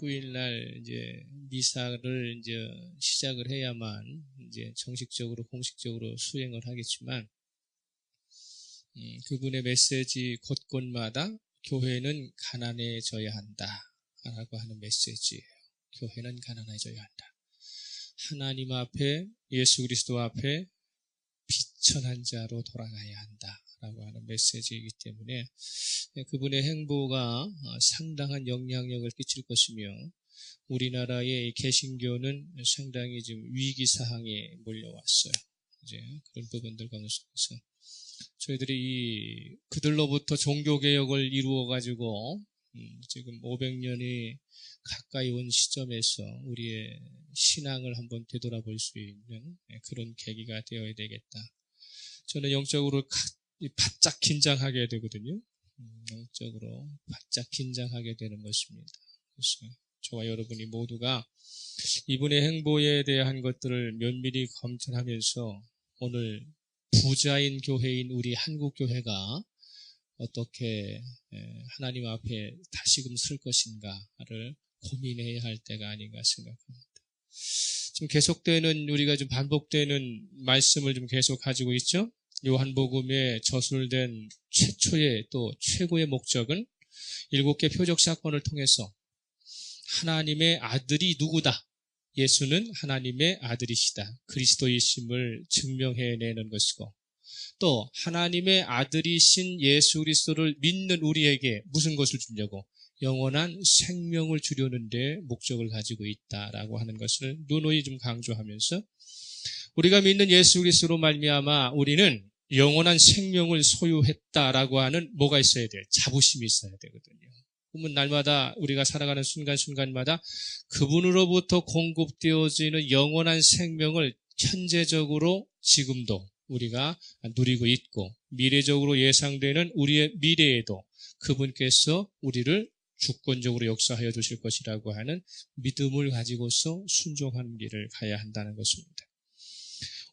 19일 날 이제 미사를 이제 시작을 해야만 이제 정식적으로 공식적으로 수행을 하겠지만 그분의 메시지 곳곳마다 교회는 가난해져야 한다라고 하는 메시지예요. 교회는 가난해져야 한다. 하나님 앞에 예수 그리스도 앞에 비천한 자로 돌아가야 한다라고 하는 메시지이기 때문에 그분의 행보가 상당한 영향력을 끼칠 것이며 우리나라의 개신교는 상당히 지금 위기 사항에 몰려왔어요. 이제 그런 부분들 가운데서 저희들이 그들로부터 종교개혁을 이루어가지고 지금 500년이 가까이 온 시점에서 우리의 신앙을 한번 되돌아볼 수 있는 그런 계기가 되어야 되겠다. 저는 영적으로 바짝 긴장하게 되거든요. 영적으로 바짝 긴장하게 되는 것입니다. 그래서 저와 여러분이 모두가 이분의 행보에 대한 것들을 면밀히 검토하면서 오늘 부자인 교회인 우리 한국교회가 어떻게 하나님 앞에 다시금 설 것인가를 고민해야 할 때가 아닌가 생각합니다. 지금 계속되는 우리가 좀 반복되는 말씀을 좀 계속 가지고 있죠. 요한복음에 저술된 최초의 또 최고의 목적은 7개 표적 사건을 통해서 하나님의 아들이 누구다. 예수는 하나님의 아들이시다. 그리스도이심을 증명해내는 것이고 또 하나님의 아들이신 예수 그리스도를 믿는 우리에게 무슨 것을 주려고? 영원한 생명을 주려는 데 목적을 가지고 있다라고 하는 것을 누누이 좀 강조하면서 우리가 믿는 예수 그리스도로 말미암아 우리는 영원한 생명을 소유했다라고 하는 뭐가 있어야 돼요? 자부심이 있어야 되거든요. 그러면 날마다 우리가 살아가는 순간순간마다 그분으로부터 공급되어지는 영원한 생명을 현재적으로 지금도 우리가 누리고 있고 미래적으로 예상되는 우리의 미래에도 그분께서 우리를 주권적으로 역사하여 주실 것이라고 하는 믿음을 가지고서 순종하는 길을 가야 한다는 것입니다.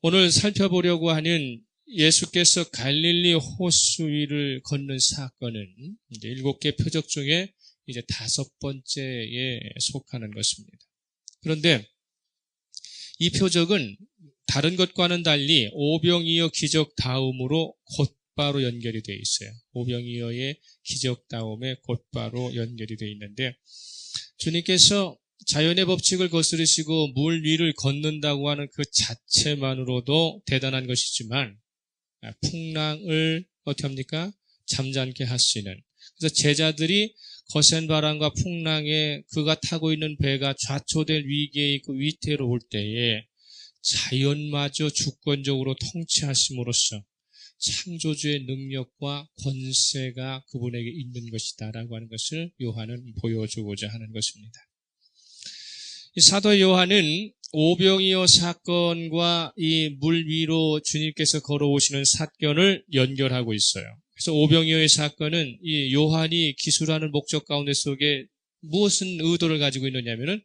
오늘 살펴보려고 하는 예수께서 갈릴리 호수 위를 걷는 사건은 이제 7개 표적 중에 이제 5번째에 속하는 것입니다. 그런데 이 표적은 다른 것과는 달리 오병이어 기적 다음으로 곧바로 연결이 되어 있어요. 오병이어의 기적 다음에 곧바로 연결이 되어 있는데 주님께서 자연의 법칙을 거스르시고 물 위를 걷는다고 하는 그 자체만으로도 대단한 것이지만 풍랑을 어떻게 합니까? 잠잠케 하시는. 그래서 제자들이 거센 바람과 풍랑에 그가 타고 있는 배가 좌초될 위기에 있고 위태로울 때에 자연마저 주권적으로 통치하심으로써 창조주의 능력과 권세가 그분에게 있는 것이다라고 하는 것을 요한은 보여주고자 하는 것입니다. 이 사도 요한은 오병이어 사건과 이 물 위로 주님께서 걸어오시는 사건을 연결하고 있어요. 그래서 오병이어의 사건은 이 요한이 기술하는 목적 가운데 속에 무엇은 의도를 가지고 있느냐면은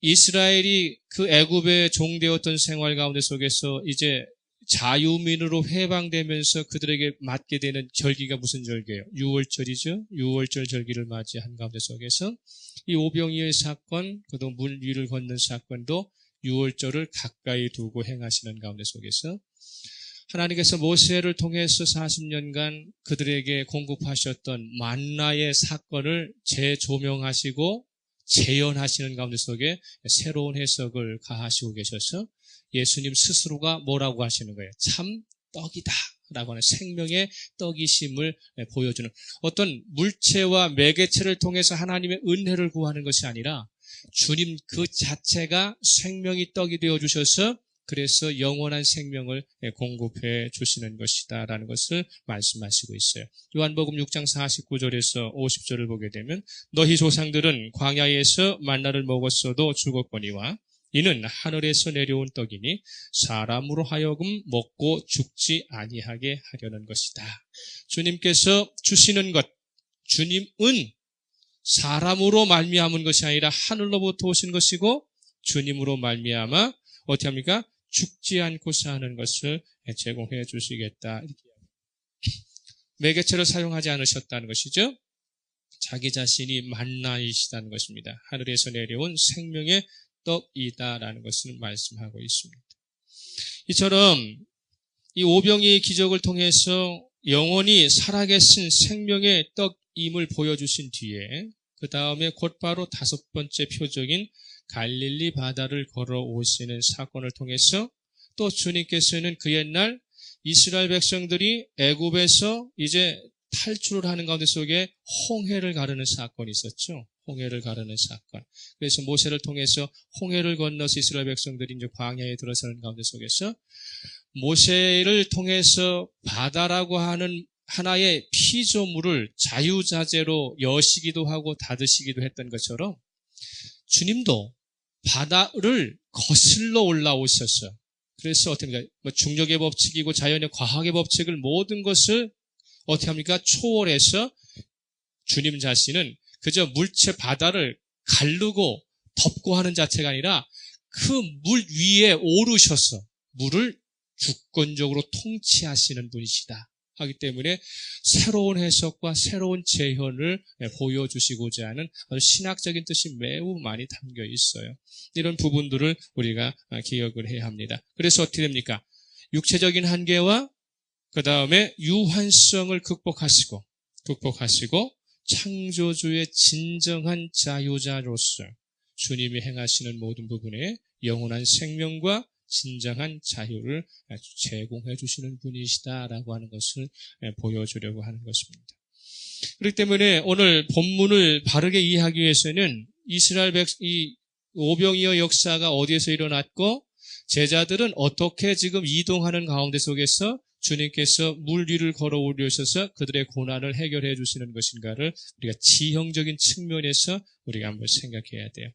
이스라엘이 그 애굽에 종되었던 생활 가운데 속에서 이제 자유민으로 해방되면서 그들에게 맞게 되는 절기가 무슨 절기예요? 유월절이죠. 유월절 절기를 맞이한 가운데 속에서 이 오병이어의 사건, 그도 물 위를 걷는 사건도 유월절을 가까이 두고 행하시는 가운데 속에서 하나님께서 모세를 통해서 40년간 그들에게 공급하셨던 만나의 사건을 재조명하시고 재현하시는 가운데 속에 새로운 해석을 가하시고 계셔서 예수님 스스로가 뭐라고 하시는 거예요? 참 떡이다 라고 하는 생명의 떡이심을 보여주는 어떤 물체와 매개체를 통해서 하나님의 은혜를 구하는 것이 아니라 주님 그 자체가 생명이 떡이 되어주셔서 그래서 영원한 생명을 공급해 주시는 것이다 라는 것을 말씀하시고 있어요. 요한복음 6장 49절에서 50절을 보게 되면 너희 조상들은 광야에서 만나를 먹었어도 죽었거니와 이는 하늘에서 내려온 떡이니 사람으로 하여금 먹고 죽지 아니하게 하려는 것이다. 주님께서 주시는 것, 주님은 사람으로 말미암은 것이 아니라 하늘로부터 오신 것이고 주님으로 말미암아 어떻게 합니까? 죽지 않고 사는 것을 제공해 주시겠다. 매개체를 사용하지 않으셨다는 것이죠. 자기 자신이 만나이시다는 것입니다. 하늘에서 내려온 생명의 떡이다라는 것을 말씀하고 있습니다. 이처럼 이 오병이의 기적을 통해서 영원히 살아계신 생명의 떡임을 보여주신 뒤에 그 다음에 곧바로 다섯 번째 표적인 갈릴리 바다를 걸어오시는 사건을 통해서 또 주님께서는 그 옛날 이스라엘 백성들이 애굽에서 이제 탈출을 하는 가운데 속에 홍해를 가르는 사건이 있었죠. 홍해를 가르는 사건. 그래서 모세를 통해서 홍해를 건너서 이스라엘 백성들이 이제 광야에 들어서는 가운데 속에서 모세를 통해서 바다라고 하는 하나의 피조물을 자유자재로 여시기도 하고 닫으시기도 했던 것처럼 주님도 바다를 거슬러 올라오셔서 그래서 어떻게 합니까? 중력의 법칙이고 자연의 과학의 법칙을 모든 것을 어떻게 합니까? 초월해서 주님 자신은 그저 물체 바다를 가르고 덮고 하는 자체가 아니라 그 물 위에 오르셔서 물을 주권적으로 통치하시는 분이시다 하기 때문에 새로운 해석과 새로운 재현을 보여주시고자 하는 신학적인 뜻이 매우 많이 담겨 있어요. 이런 부분들을 우리가 기억을 해야 합니다. 그래서 어떻게 됩니까? 육체적인 한계와 그 다음에 유한성을 극복하시고 창조주의 진정한 자유자로서 주님이 행하시는 모든 부분에 영원한 생명과 진정한 자유를 제공해 주시는 분이시다라고 하는 것을 보여주려고 하는 것입니다. 그렇기 때문에 오늘 본문을 바르게 이해하기 위해서는 이스라엘 이 오병이어 역사가 어디에서 일어났고 제자들은 어떻게 지금 이동하는 가운데 속에서 주님께서 물 위를 걸어 올리셔서 그들의 고난을 해결해 주시는 것인가를 우리가 지형적인 측면에서 우리가 한번 생각해야 돼요.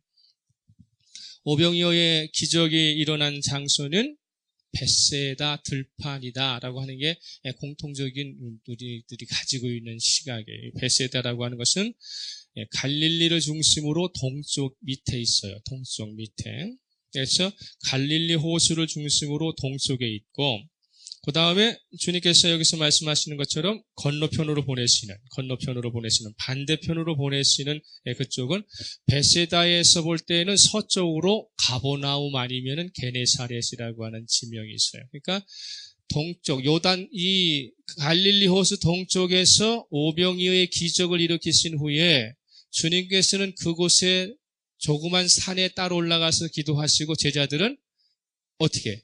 오병이어의 기적이 일어난 장소는 벳세다 들판이다라고 하는 게 공통적인 우리들이 가지고 있는 시각이에요. 벳세다라고 하는 것은 갈릴리를 중심으로 동쪽 밑에 있어요. 동쪽 밑에. 그래서 갈릴리 호수를 중심으로 동쪽에 있고 그 다음에 주님께서 여기서 말씀하시는 것처럼 건너편으로 보내시는 반대편으로 보내시는 그쪽은 베세다에서 볼 때는 서쪽으로 가버나움 아니면은 게네사렛이라고 하는 지명이 있어요. 그러니까 동쪽 이 갈릴리 호수 동쪽에서 오병이어의 기적을 일으키신 후에 주님께서는 그곳에 조그만 산에 따로 올라가서 기도하시고 제자들은 어떻게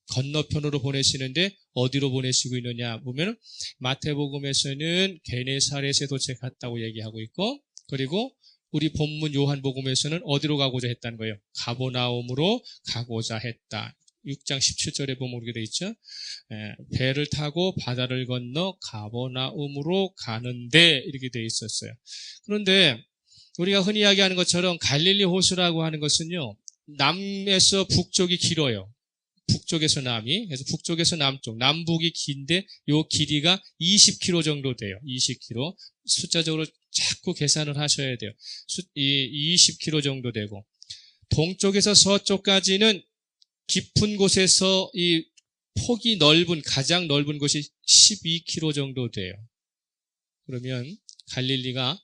건너편으로 보내시는데 어디로 보내시고 있느냐 보면 마태복음에서는 게네사렛에 도착했다고 얘기하고 있고 그리고 우리 본문 요한복음에서는 어디로 가고자 했다는 거예요? 가버나움으로 가고자 했다. 6장 17절에 보면 그렇게 되어 있죠. 배를 타고 바다를 건너 가버나움으로 가는데 이렇게 되어 있었어요. 그런데 우리가 흔히 이야기하는 것처럼 갈릴리 호수라고 하는 것은요. 남에서 북쪽이 길어요. 북쪽에서 남이, 그래서 북쪽에서 남쪽, 남북이 긴데 요 길이가 20km 정도 돼요. 20km. 숫자적으로 자꾸 계산을 하셔야 돼요. 20km 정도 되고 동쪽에서 서쪽까지는 깊은 곳에서 이 폭이 넓은 가장 넓은 곳이 12km 정도 돼요. 그러면 갈릴리가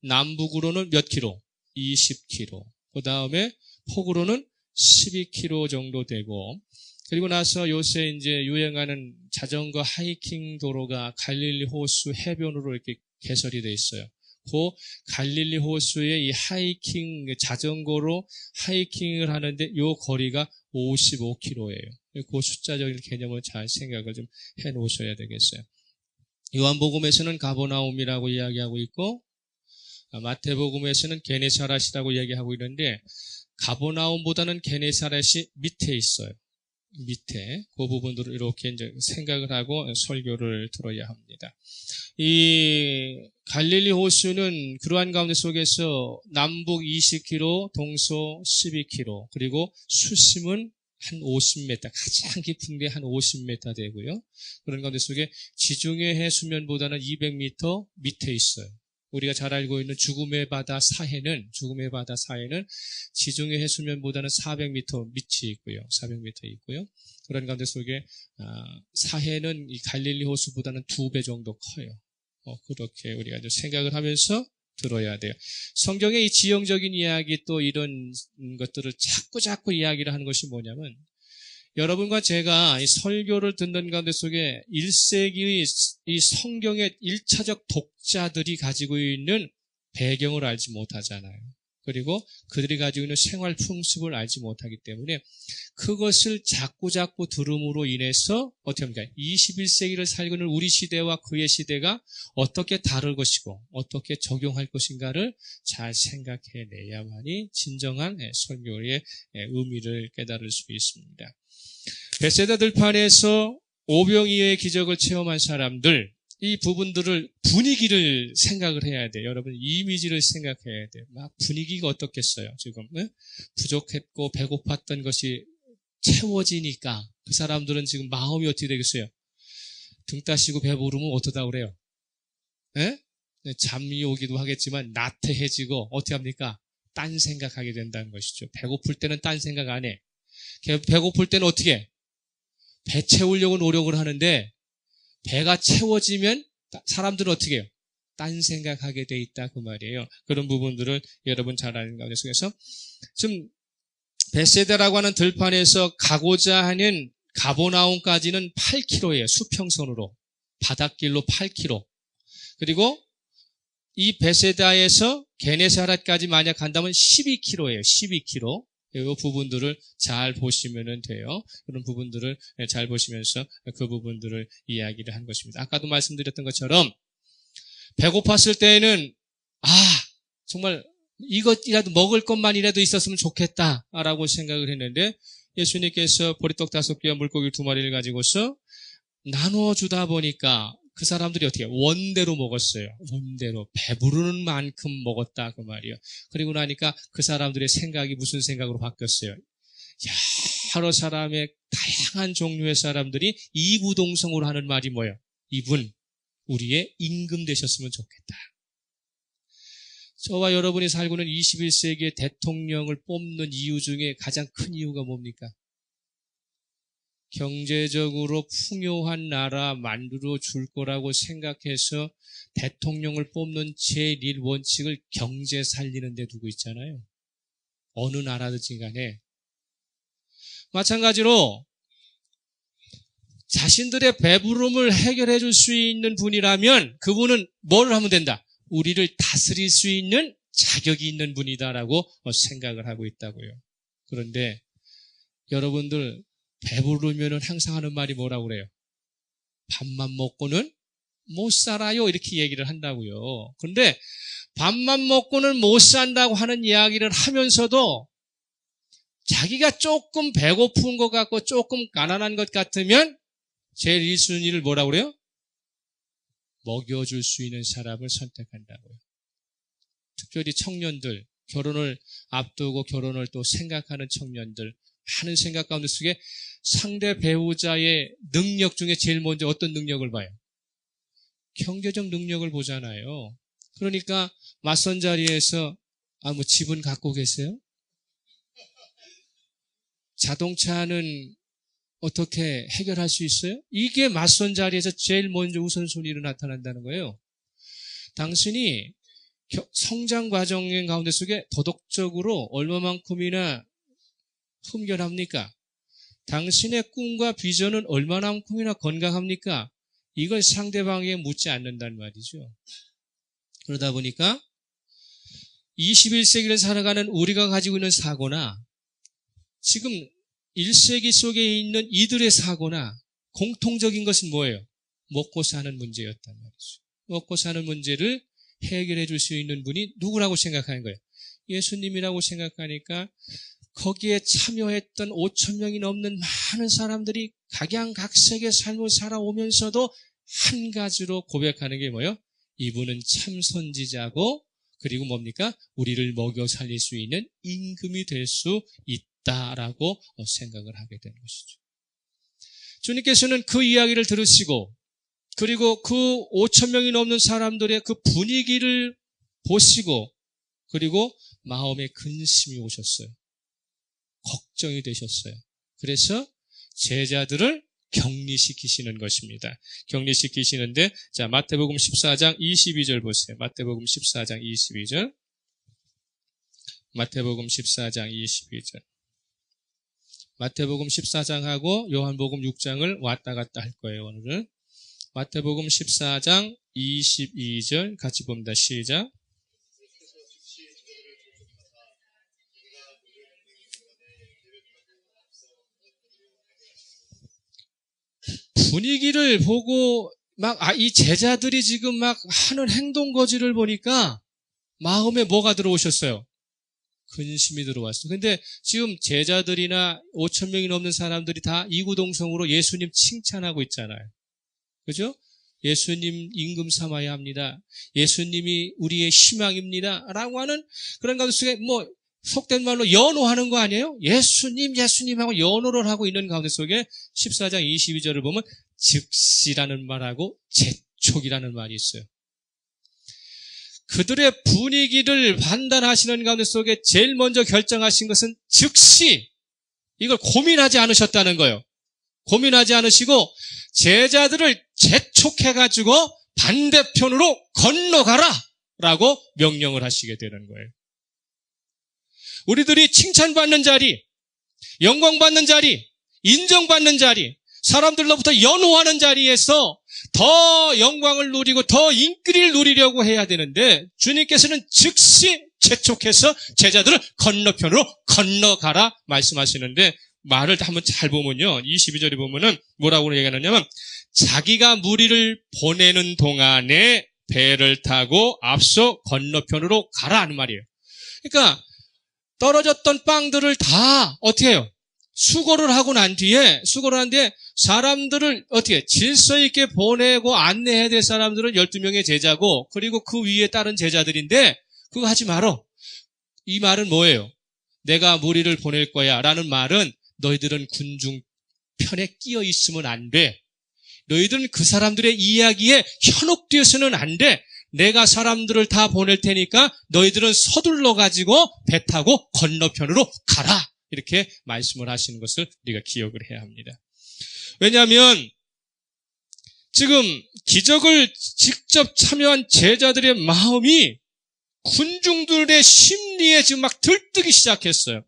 남북으로는 몇 킬로? 20km. 그 다음에 폭으로는 12km 정도 되고 그리고 나서 요새 이제 유행하는 자전거 하이킹 도로가 갈릴리 호수 해변으로 이렇게 개설이 돼 있어요. 그 갈릴리 호수의 이 하이킹 자전거로 하이킹을 하는데 요 거리가 55km예요. 그 숫자적인 개념을 잘 생각을 좀 해 놓으셔야 되겠어요. 요한복음에서는 가버나움이라고 이야기하고 있고 마태복음에서는 게네사렛이라고 얘기하고 있는데 가버나움보다는 게네사렛이 밑에 있어요. 밑에 그 부분들을 이렇게 이제 생각을 하고 설교를 들어야 합니다. 이 갈릴리 호수는 그러한 가운데 속에서 남북 20km, 동서 12km, 그리고 수심은 한 50m, 가장 깊은 게 한 50m 되고요. 그런 가운데 속에 지중해 해수면보다는 200m 밑에 있어요. 우리가 잘 알고 있는 죽음의 바다 사해는 지중해 해수면보다는 400m 밑이 있고요. 400m 있고요. 그런 가운데 속에 사해는 이 갈릴리 호수보다는 2배 정도 커요. 그렇게 우리가 이제 생각을 하면서 들어야 돼요. 성경의 이 지형적인 이야기 또 이런 것들을 자꾸 이야기를 하는 것이 뭐냐면 여러분과 제가 이 설교를 듣는 가운데 속에 1세기의 이 성경의 1차적 독자들이 가지고 있는 배경을 알지 못하잖아요. 그리고 그들이 가지고 있는 생활 풍습을 알지 못하기 때문에 그것을 자꾸 들음으로 인해서 어떻게 합니까? 21세기를 살고 있는 우리 시대와 그의 시대가 어떻게 다를 것이고 어떻게 적용할 것인가를 잘 생각해내야만이 진정한 설교의 의미를 깨달을 수 있습니다. 베세다 들판에서 오병이어의 기적을 체험한 사람들, 이 부분들을 분위기를 생각을 해야 돼요. 여러분 이미지를 생각해야 돼요. 막 분위기가 어떻겠어요? 지금 부족했고 배고팠던 것이 채워지니까 그 사람들은 지금 마음이 어떻게 되겠어요? 등 따시고 배부르면 어떠다 그래요? 예? 잠이 오기도 하겠지만 나태해지고 어떻게 합니까? 딴 생각하게 된다는 것이죠. 배고플 때는 딴 생각 안 해. 배고플 때는 어떻게 해? 배 채우려고 노력을 하는데 배가 채워지면 사람들은 어떻게 해요? 딴 생각하게 돼 있다 그 말이에요. 그런 부분들을 여러분 잘 아는 가운데 속에서 지금 베세다라고 하는 들판에서 가고자 하는 가버나움까지는 8km예요. 수평선으로. 바닷길로 8km. 그리고 이 베세다에서 게네사렛까지 만약 간다면 12km예요. 12km. 이 부분들을 잘 보시면 돼요. 그런 부분들을 잘 보시면서 그 부분들을 이야기를 한 것입니다. 아까도 말씀드렸던 것처럼 배고팠을 때에는 정말 이것이라도 먹을 것만이라도 있었으면 좋겠다라고 생각을 했는데 예수님께서 보리떡 5개와 물고기 2마리를 가지고서 나눠주다 보니까 그 사람들이 어떻게 원대로 먹었어요. 원대로 배부르는 만큼 먹었다 그 말이에요. 그리고 나니까 그 사람들의 생각이 무슨 생각으로 바뀌었어요. 여러 사람의 다양한 종류의 사람들이 이구동성으로 하는 말이 뭐예요? 이분 우리의 임금 되셨으면 좋겠다. 저와 여러분이 살고 있는 21세기의 대통령을 뽑는 이유 중에 가장 큰 이유가 뭡니까? 경제적으로 풍요한 나라 만들어 줄 거라고 생각해서 대통령을 뽑는 제1 원칙을 경제 살리는 데 두고 있잖아요. 어느 나라든지 간에. 마찬가지로 자신들의 배부름을 해결해 줄 수 있는 분이라면 그분은 뭘 하면 된다? 우리를 다스릴 수 있는 자격이 있는 분이다라고 생각을 하고 있다고요. 그런데 여러분들 배부르면은 항상 하는 말이 뭐라고 그래요? 밥만 먹고는 못 살아요. 이렇게 얘기를 한다고요. 그런데 밥만 먹고는 못 산다고 하는 이야기를 하면서도 자기가 조금 배고픈 것 같고 조금 가난한 것 같으면 제일 1순위를 뭐라고 그래요? 먹여줄 수 있는 사람을 선택한다고요. 특별히 청년들, 결혼을 앞두고 결혼을 또 생각하는 청년들, 많은 생각 가운데 속에 상대 배우자의 능력 중에 제일 먼저 어떤 능력을 봐요? 경제적 능력을 보잖아요. 그러니까 맞선 자리에서 집은 갖고 계세요? 자동차는 어떻게 해결할 수 있어요? 이게 맞선 자리에서 제일 먼저 우선순위로 나타난다는 거예요. 당신이 성장 과정 가운데 속에 도덕적으로 얼마만큼이나 흠결합니까? 당신의 꿈과 비전은 얼마만큼이나 건강합니까? 이걸 상대방에게 묻지 않는다는 말이죠. 그러다 보니까 21세기를 살아가는 우리가 가지고 있는 사고나 지금 1세기 속에 있는 이들의 사고나 공통적인 것은 뭐예요? 먹고 사는 문제였단 말이죠. 먹고 사는 문제를 해결해 줄 수 있는 분이 누구라고 생각하는 거예요? 예수님이라고 생각하니까 거기에 참여했던 5천 명이 넘는 많은 사람들이 각양각색의 삶을 살아오면서도 한 가지로 고백하는 게 뭐예요? 이분은 참 선지자고 그리고 뭡니까? 우리를 먹여 살릴 수 있는 임금이 될 수 있다라고 생각을 하게 되는 것이죠. 주님께서는 그 이야기를 들으시고 그리고 그 5천 명이 넘는 사람들의 그 분위기를 보시고 그리고 마음에 근심이 오셨어요. 걱정이 되셨어요. 그래서 제자들을 격리시키시는 것입니다. 격리시키시는데, 자, 마태복음 14장 22절 보세요. 마태복음 14장 22절. 마태복음 14장 22절. 마태복음 14장하고 요한복음 6장을 왔다 갔다 할 거예요, 오늘은. 마태복음 14장 22절 같이 봅니다. 시작. 분위기를 보고 이 제자들이 지금 막 하는 행동 거지를 보니까 마음에 뭐가 들어오셨어요? 근심이 들어왔어요. 근데 지금 제자들이나 5,000명이 넘는 사람들이 다 이구동성으로 예수님 칭찬하고 있잖아요. 그죠? 예수님 임금 삼아야 합니다. 예수님이 우리의 희망입니다. 라고 하는 그런 가운데 속에 속된 말로 연호하는 거 아니에요? 예수님 하고 연호를 하고 있는 가운데 속에 14장 22절을 보면 즉시라는 말하고 재촉이라는 말이 있어요. 그들의 분위기를 판단하시는 가운데 속에 제일 먼저 결정하신 것은 즉시, 이걸 고민하지 않으셨다는 거예요. 고민하지 않으시고 제자들을 재촉해가지고 반대편으로 건너가라 라고 명령을 하시게 되는 거예요. 우리들이 칭찬받는 자리, 영광받는 자리, 인정받는 자리, 사람들로부터 연호하는 자리에서 더 영광을 누리고 더 인기를 누리려고 해야 되는데 주님께서는 즉시 재촉해서 제자들을 건너편으로 건너가라 말씀하시는데 말을 한번 잘 보면요. 22절에 보면은 뭐라고 얘기하느냐면 자기가 무리를 보내는 동안에 배를 타고 앞서 건너편으로 가라 하는 말이에요. 그러니까 떨어졌던 빵들을 다 어떻게 해요? 수거를 한 뒤에 사람들을 어떻게 질서 있게 보내고 안내해야 될 사람들은 12명의 제자고 그리고 그 위에 다른 제자들인데 그거 하지 말어. 이 말은 뭐예요? 내가 무리를 보낼 거야 라는 말은 너희들은 군중 편에 끼어 있으면 안 돼. 너희들은 그 사람들의 이야기에 현혹되어서는 안 돼. 내가 사람들을 다 보낼 테니까 너희들은 서둘러 가지고 배 타고 건너편으로 가라. 이렇게 말씀을 하시는 것을 우리가 기억을 해야 합니다. 왜냐하면 지금 기적을 직접 참여한 제자들의 마음이 군중들의 심리에 지금 막 들뜨기 시작했어요.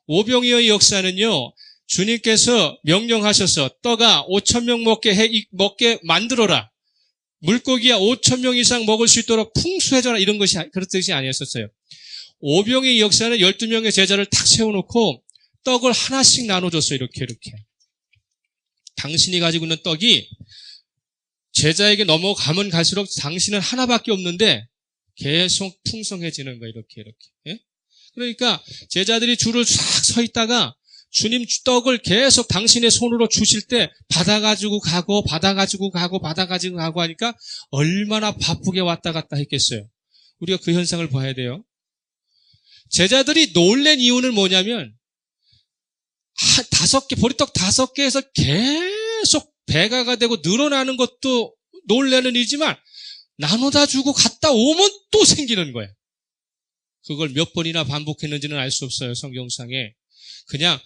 오병이어의 역사는요. 주님께서 명령하셔서 떡아 5,000명 먹게 만들어라. 물고기야 5,000명 이상 먹을 수 있도록 풍수해줘라. 이런 것이 그런 뜻이 아니었었어요. 오병이의 역사는 12명의 제자를 탁 세워놓고 떡을 하나씩 나눠줬어요. 이렇게. 당신이 가지고 있는 떡이 제자에게 넘어가면 갈수록 당신은 하나밖에 없는데 계속 풍성해지는 거예요. 이렇게. 예? 그러니까 제자들이 줄을 싹 서 있다가 주님 떡을 계속 당신의 손으로 주실 때 받아가지고 가고 하니까 얼마나 바쁘게 왔다 갔다 했겠어요. 우리가 그 현상을 봐야 돼요. 제자들이 놀란 이유는 뭐냐면 보리떡 5개에서 계속 배가가 되고 늘어나는 것도 놀라는 일이지만 나눠다 주고 갔다 오면 또 생기는 거예요. 그걸 몇 번이나 반복했는지는 알 수 없어요. 성경상에. 그냥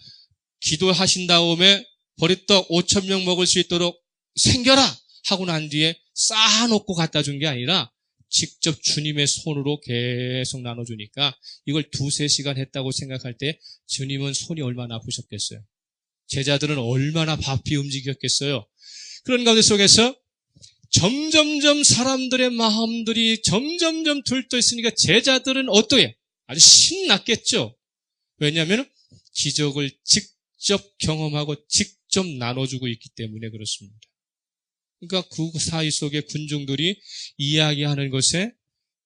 기도하신 다음에 보리떡 5,000명 먹을 수 있도록 생겨라 하고 난 뒤에 쌓아놓고 갖다 준 게 아니라 직접 주님의 손으로 계속 나눠주니까 이걸 2-3시간 했다고 생각할 때 주님은 손이 얼마나 아프셨겠어요. 제자들은 얼마나 바삐 움직였겠어요. 그런 가운데 속에서 점점점 사람들의 마음들이 점점점 들떠있으니까 제자들은 어떠해? 아주 신났겠죠. 왜냐하면 기적을 직접 경험하고 직접 나눠주고 있기 때문에 그렇습니다. 그러니까 그 사이 속에 군중들이 이야기하는 것에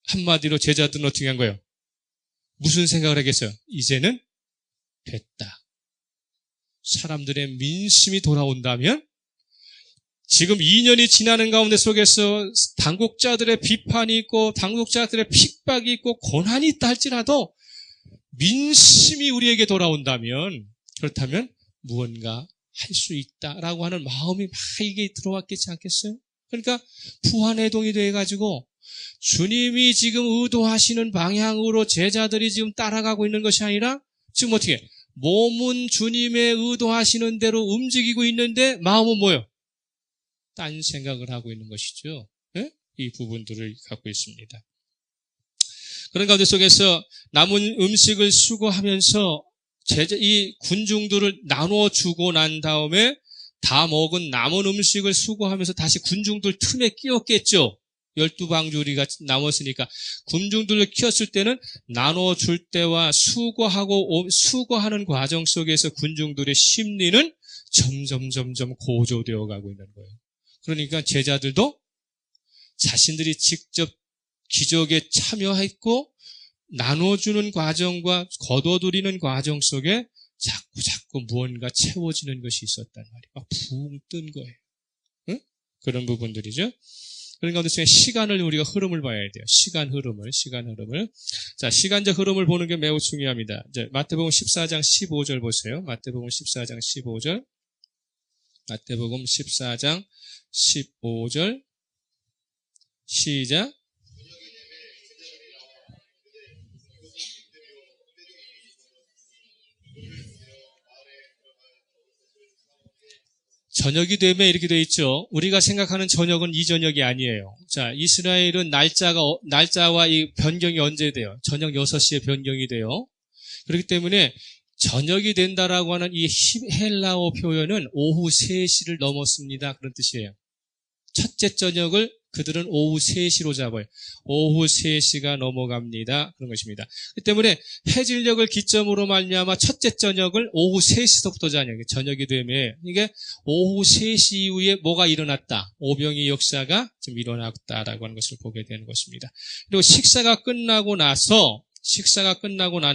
한마디로 제자들은 어떻게 한 거예요? 무슨 생각을 하겠어요? 이제는 됐다. 사람들의 민심이 돌아온다면 지금 2년이 지나는 가운데 속에서 당국자들의 비판이 있고 당국자들의 핍박이 있고 고난이 있다 할지라도 민심이 우리에게 돌아온다면 그렇다면 무언가 할 수 있다라고 하는 마음이 막 이게 들어왔겠지 않겠어요? 그러니까 부활해동이 돼가지고 주님이 지금 의도하시는 방향으로 제자들이 지금 따라가고 있는 것이 아니라 지금 어떻게 몸은 주님의 의도하시는 대로 움직이고 있는데 마음은 뭐요? 딴 생각을 하고 있는 것이죠. 예? 이 부분들을 갖고 있습니다. 그런 가운데 속에서 남은 음식을 수거하면서 이 군중들을 나눠주고 난 다음에 다 먹은 남은 음식을 수거하면서 다시 군중들 틈에 끼웠겠죠. 12방주리가 남았으니까 군중들을 키웠을 때는 나눠줄 때와 수거하는 과정 속에서 군중들의 심리는 점점 고조되어 가고 있는 거예요. 그러니까 제자들도 자신들이 직접 기적에 참여했고 나눠주는 과정과 거둬들이는 과정 속에 자꾸 무언가 채워지는 것이 있었단 말이에요. 막 붕 뜬 거예요. 응? 그런 부분들이죠. 그런 가운데 속에 시간을 우리가 흐름을 봐야 돼요. 시간 흐름을. 자, 시간적 흐름을 보는 게 매우 중요합니다. 이제 마태복음 14장 15절 보세요. 마태복음 14장 15절. 마태복음 14장 15절. 시작. 저녁이 되면 이렇게 되어 있죠. 우리가 생각하는 저녁은 이 저녁이 아니에요. 자, 이스라엘은 날짜와 이 변경이 언제 돼요? 저녁 6시에 변경이 돼요. 그렇기 때문에 저녁이 된다라고 하는 이 헬라어 표현은 오후 3시를 넘었습니다. 그런 뜻이에요. 첫째 저녁을 그들은 오후 3시로 잡아요. 오후 3시가 넘어갑니다. 그런 것입니다. 그렇기 때문에 해질녘을 기점으로 말미암아 첫째 저녁을 오후 3시서부터 저녁이 되면 이게 오후 3시 이후에 뭐가 일어났다. 오병이 역사가 좀 일어났다라고 하는 것을 보게 되는 것입니다. 그리고 식사가 끝나고 난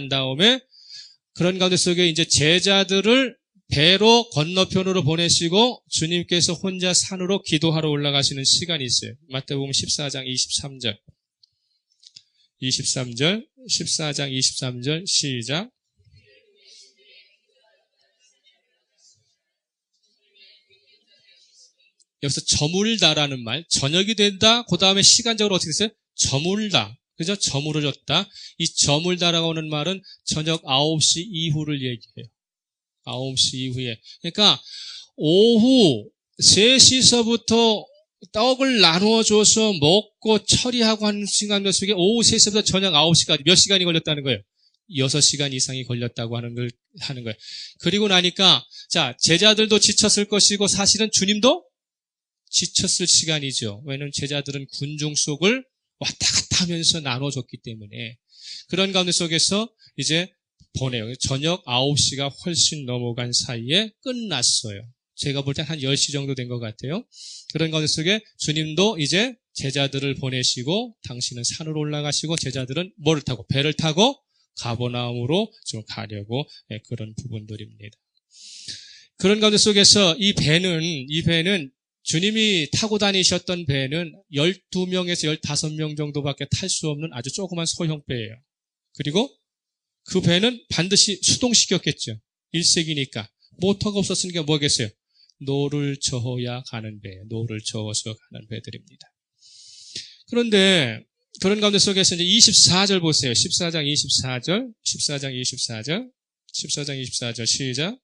다음에 그런 가운데 속에 이제 제자들을 배로 건너편으로 보내시고 주님께서 혼자 산으로 기도하러 올라가시는 시간이 있어요. 마태복음 14장 23절. 14장 23절 시작. 여기서 저물다라는 말, 저녁이 된다, 그 다음에 시간적으로 어떻게 됐어요? 저물다. 그죠? 저물어졌다. 이 저물다라고 하는 말은 저녁 9시 이후를 얘기해요. 9시 이후에. 그러니까 오후 3시서부터 떡을 나누어줘서 먹고 처리하고 하는 시간 몇 속에 오후 3시부터 저녁 9시까지 몇 시간이 걸렸다는 거예요? 6시간 이상이 걸렸다고 하는 거예요. 그리고 나니까 자, 제자들도 지쳤을 것이고 사실은 주님도 지쳤을 시간이죠. 왜냐하면 제자들은 군중 속을 왔다 갔다 하면서 나눠줬기 때문에 그런 가운데 속에서 이제 보내요. 저녁 9시가 훨씬 넘어간 사이에 끝났어요. 제가 볼 때 한 10시 정도 된 것 같아요. 그런 가운데 속에 주님도 이제 제자들을 보내시고 당신은 산으로 올라가시고 제자들은 뭐를 타고? 배를 타고 가버나움으로 좀 가려고 그런 부분들입니다. 그런 가운데 속에서 이 배는 주님이 타고 다니셨던 배는 12명에서 15명 정도밖에 탈 수 없는 아주 조그만 소형 배예요. 그리고 그 배는 반드시 수동식이었겠죠. 1세기니까. 모터가 없었으니까 뭐겠어요? 노를 저어야 가는 배, 노를 저어서 가는 배들입니다. 그런데 그런 가운데 속에서 이제 24절 보세요. 14장 24절 시작.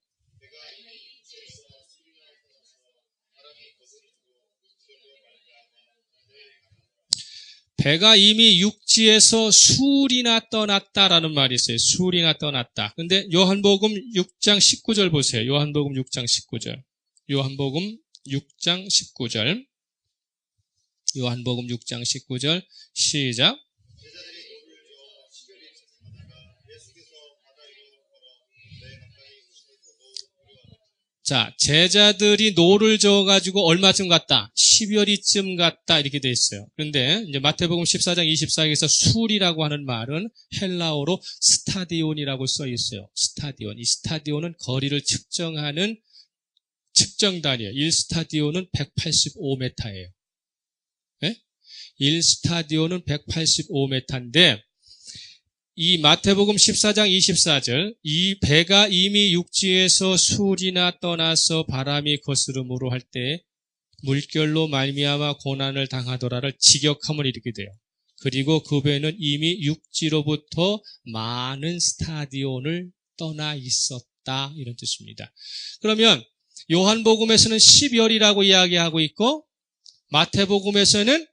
배가 이미 육지에서 수울이나 떠났다라는 말이 있어요. 수울이나 떠났다. 근데 요한복음 6장 19절 보세요. 요한복음 6장 19절. 요한복음 6장 19절 시작. 자, 제자들이 노를 저어가지고 얼마쯤 갔다? 10여리쯤 갔다 이렇게 돼 있어요. 그런데 이제 마태복음 14장 24절에서 수울이라고 하는 말은 헬라어로 스타디온이라고 써 있어요. 스타디온. 이 스타디온은 거리를 측정하는 측정단이에요. 1스타디온은 185m예요. 네? 1스타디온은 185m인데 이 마태복음 14장 24절 이 배가 이미 육지에서 수울이나 떠나서 바람이 거스름으로 할 때 물결로 말미암아 고난을 당하더라를 직역하면 이렇게 돼요. 그리고 그 배는 이미 육지로부터 많은 스타디온을 떠나 있었다 이런 뜻입니다. 그러면 요한복음에서는 10열이라고 이야기하고 있고 마태복음에서는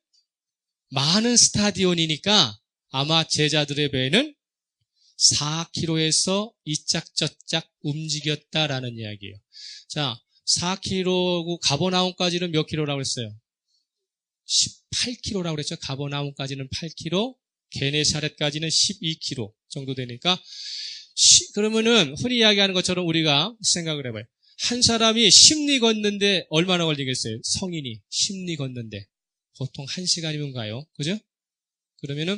많은 스타디온이니까 아마 제자들의 배는 4km에서 이짝저짝 움직였다라는 이야기예요. 자, 4km고 가버나움까지는 몇 킬로라고 했어요? 18km라고 그랬죠. 가버나움까지는 8km, 게네사렛까지는 12km 정도 되니까 그러면은 흔히 이야기하는 것처럼 우리가 생각을 해봐요. 한 사람이 10리 걷는데 얼마나 걸리겠어요? 성인이 10리 걷는데 보통 1시간이면 가요. 그죠? 그러면은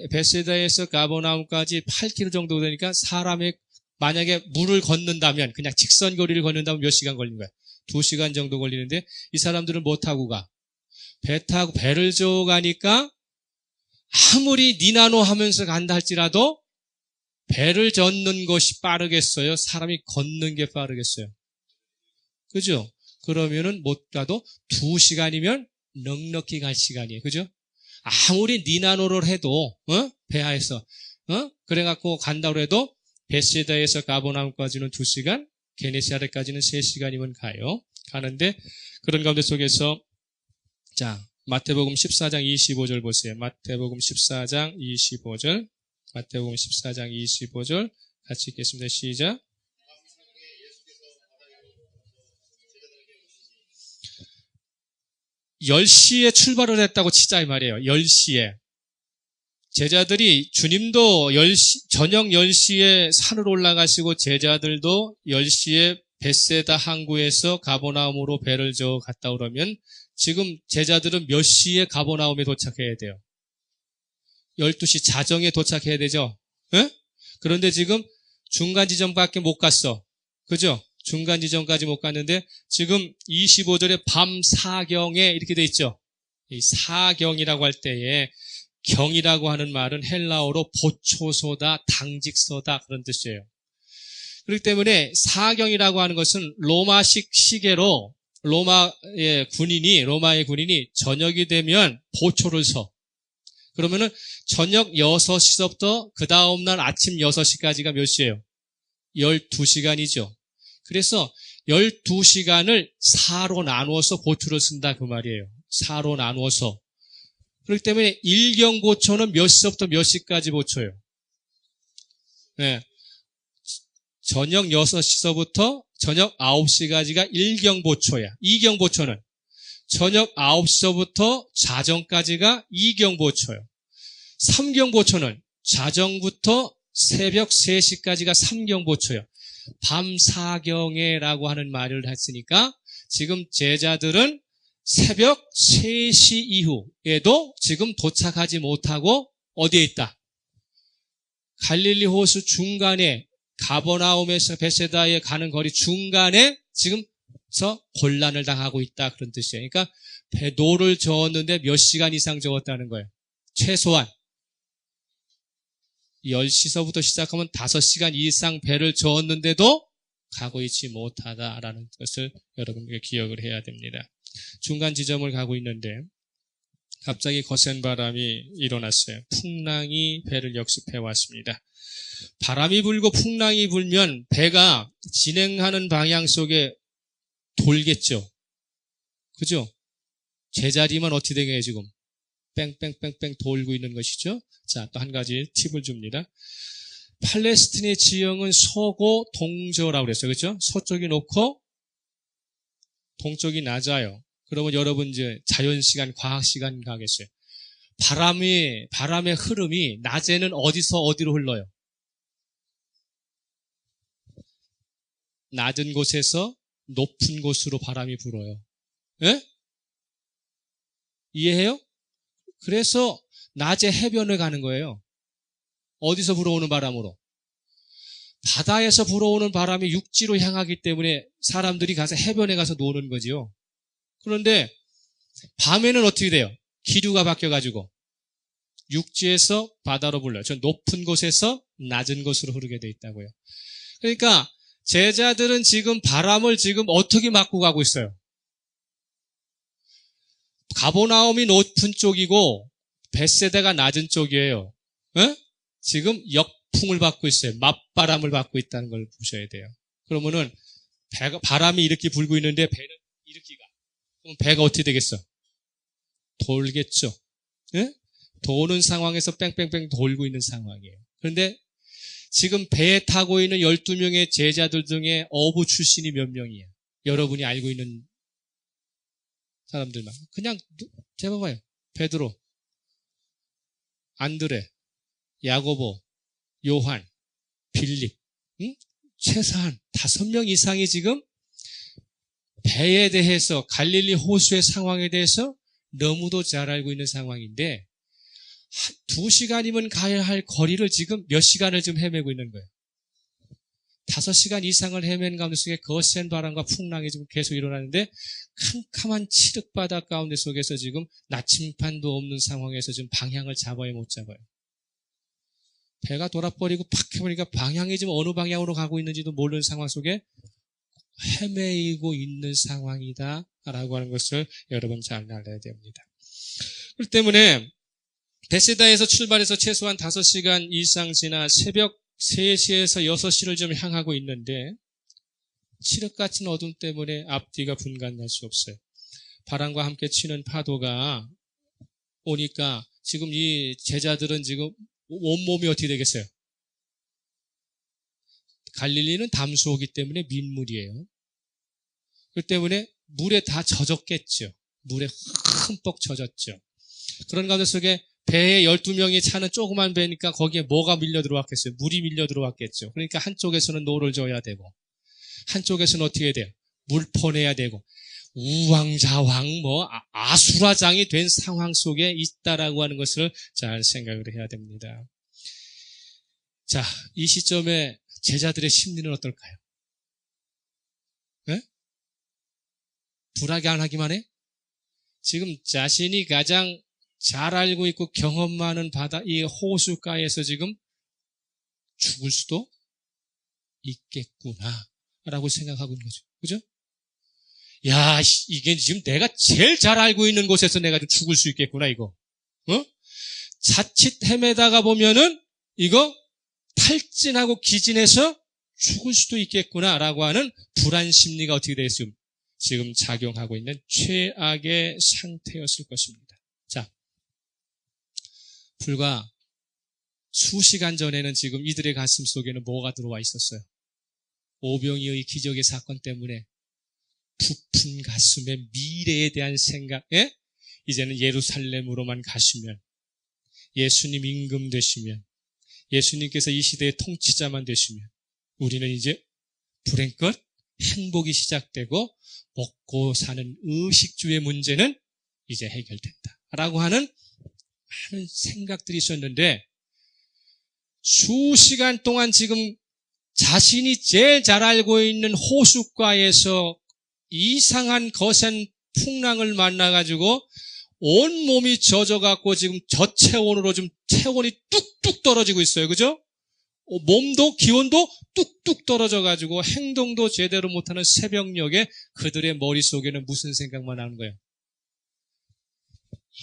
베세다에서 가버나움까지 8km 정도 되니까 사람이 만약에 물을 걷는다면 그냥 직선 거리를 걷는다면 몇 시간 걸린 거야? 2시간 정도 걸리는데 이 사람들은 뭐 타고 가? 배 타고 배를 저어 가니까 아무리 니나노 하면서 간다 할지라도 배를 젓는 것이 빠르겠어요? 사람이 걷는 게 빠르겠어요? 그죠? 그러면은 못 가도 2시간이면 넉넉히 갈 시간이에요. 그죠? 아무리 니나노를 해도, 배하에서, 그래갖고 간다고 해도 베세다에서 가버나움까지는 2시간, 게네사렛까지는 3시간이면 가요. 가는데 그런 가운데 속에서 자, 마태복음 14장 25절 보세요. 마태복음 14장 25절. 마태복음 14장 25절 같이 읽겠습니다. 시작. 10시에 출발을 했다고 치자 이 말이에요. 10시에. 제자들이 주님도 저녁 10시에 산을 올라가시고 제자들도 10시에 벳세다 항구에서 가버나움으로 배를 저어 갔다 오려면 지금 제자들은 몇 시에 가버나움에 도착해야 돼요? 12시 자정에 도착해야 되죠? 에? 그런데 지금 중간 지점밖에 못 갔어. 그죠? 중간 지점까지 못 갔는데 지금 25절에 밤 사경에 이렇게 돼 있죠? 이 사경이라고 할 때에 경이라고 하는 말은 헬라어로 보초소다, 당직서다 그런 뜻이에요. 그렇기 때문에 사경이라고 하는 것은 로마식 시계로 로마의 군인이 저녁이 되면 보초를 서. 그러면은 저녁 6시부터 그 다음날 아침 6시까지가 몇 시예요? 12시간이죠. 그래서 12시간을 4로 나누어서 보초를 쓴다 그 말이에요. 4로 나누어서. 그렇기 때문에 일경보초는 몇 시부터 몇 시까지 보초예요? 네. 저녁 6시서부터 저녁 9시까지가 1경보초야. 2경보초는 저녁 9시서부터 자정까지가 2경보초예요. 3경보초는 자정부터 새벽 3시까지가 3경보초예요. 밤 4경에라고 하는 말을 했으니까 지금 제자들은 새벽 3시 이후에도 지금 도착하지 못하고 어디에 있다? 갈릴리 호수 중간에 가버나움에서 베세다에 가는 거리 중간에 지금서 곤란을 당하고 있다 그런 뜻이에요. 그러니까 노를 저었는데 몇 시간 이상 저었다는 거예요. 최소한 10시서부터 시작하면 5시간 이상 배를 저었는데도 가고 있지 못하다라는 것을 여러분에게 기억을 해야 됩니다. 중간 지점을 가고 있는데 갑자기 거센 바람이 일어났어요. 풍랑이 배를 역습해 왔습니다. 바람이 불고 풍랑이 불면 배가 진행하는 방향 속에 돌겠죠. 그죠? 제자리만 어떻게 되게 지금 뺑뺑뺑뺑 돌고 있는 것이죠. 자, 또 한 가지 팁을 줍니다. 팔레스틴의 지형은 서고 동저라고 그랬어요. 그렇죠? 서쪽이 높고 동쪽이 낮아요. 그러면 여러분 이제 자연시간, 과학시간 가겠어요. 바람의 흐름이 낮에는 어디서 어디로 흘러요? 낮은 곳에서 높은 곳으로 바람이 불어요. 예? 이해해요? 그래서 낮에 해변을 가는 거예요. 어디서 불어오는 바람으로? 바다에서 불어오는 바람이 육지로 향하기 때문에 사람들이 가서 해변에 가서 노는 거지요. 그런데 밤에는 어떻게 돼요? 기류가 바뀌어가지고 육지에서 바다로 불러요. 저 높은 곳에서 낮은 곳으로 흐르게 돼 있다고요. 그러니까 제자들은 지금 바람을 지금 어떻게 맞고 가고 있어요? 가버나움이 높은 쪽이고 벳세다가 낮은 쪽이에요. 에? 지금 역풍, 돌풍을 받고 있어요. 맞바람을 받고 있다는 걸 보셔야 돼요. 그러면은 바람이 이렇게 불고 있는데 배는 이렇게 가. 그럼 배가 어떻게 되겠어? 돌겠죠. 예? 도는 상황에서 뺑뺑뺑 돌고 있는 상황이에요. 그런데 지금 배에 타고 있는 12명의 제자들 중에 어부 출신이 몇 명이에요? 여러분이 알고 있는 사람들만. 그냥 재봐봐요. 베드로, 안드레, 야고보, 요한, 빌립, 응? 최소한 5명 이상이 지금 배에 대해서 갈릴리 호수의 상황에 대해서 너무도 잘 알고 있는 상황인데 2시간이면 가야 할 거리를 지금 몇 시간을 지금 헤매고 있는 거예요. 5시간 이상을 헤맨 가운데 속에 거센 바람과 풍랑이 지금 계속 일어나는데 캄캄한 칠흑바다 가운데 속에서 지금 나침반도 없는 상황에서 지금 방향을 잡아야 못 잡아요. 배가 돌아버리고 팍 해보니까 방향이 지금 어느 방향으로 가고 있는지도 모르는 상황 속에 헤매이고 있는 상황이다 라고 하는 것을 여러분 잘 알아야 됩니다. 그렇기 때문에 베세다에서 출발해서 최소한 5시간 이상 지나 새벽 3시에서 6시를 좀 향하고 있는데 칠흑같은 어둠 때문에 앞뒤가 분간날 수 없어요. 바람과 함께 치는 파도가 오니까 지금 이 제자들은 지금 온몸이 어떻게 되겠어요? 갈릴리는 담수호기 때문에 민물이에요. 그렇기 때문에 물에 다 젖었겠죠. 물에 흠뻑 젖었죠. 그런 가운데 속에 배에 12명이 차는 조그만 배니까 거기에 뭐가 밀려 들어왔겠어요? 물이 밀려 들어왔겠죠. 그러니까 한쪽에서는 노를 져야 되고 한쪽에서는 어떻게 해야 돼요? 물 퍼내야 되고 우왕좌왕 아수라장이 된 상황 속에 있다라고 하는 것을 잘 생각을 해야 됩니다. 자, 이 시점에 제자들의 심리는 어떨까요? 네? 불안하기만 해? 지금 자신이 가장 잘 알고 있고 경험 많은 바다, 이 호수가에서 지금 죽을 수도 있겠구나 라고 생각하고 있는 거죠. 그죠? 야, 이게 지금 내가 제일 잘 알고 있는 곳에서 내가 좀 죽을 수 있겠구나, 이거. 자칫 헤매다가 보면은 이거 탈진하고 기진해서 죽을 수도 있겠구나 라고 하는 불안 심리가 어떻게 되겠어요? 지금 작용하고 있는 최악의 상태였을 것입니다. 자, 불과 수시간 전에는 지금 이들의 가슴 속에는 뭐가 들어와 있었어요? 오병이의 기적의 사건 때문에 부푼 가슴에 미래에 대한 생각, 이제는 예루살렘으로만 가시면, 예수님 임금 되시면, 예수님께서 이 시대의 통치자만 되시면, 우리는 이제 불행껏 행복이 시작되고 먹고 사는 의식주의 문제는 이제 해결된다 라고 하는 많은 생각들이 있었는데 수시간 동안 지금 자신이 제일 잘 알고 있는 호숫가에서 이상한 거센 풍랑을 만나가지고 온 몸이 젖어갖고 지금 저체온으로 좀 체온이 뚝뚝 떨어지고 있어요. 그죠? 몸도 기온도 뚝뚝 떨어져가지고 행동도 제대로 못하는 새벽녘에 그들의 머릿속에는 무슨 생각만 나는 거예요?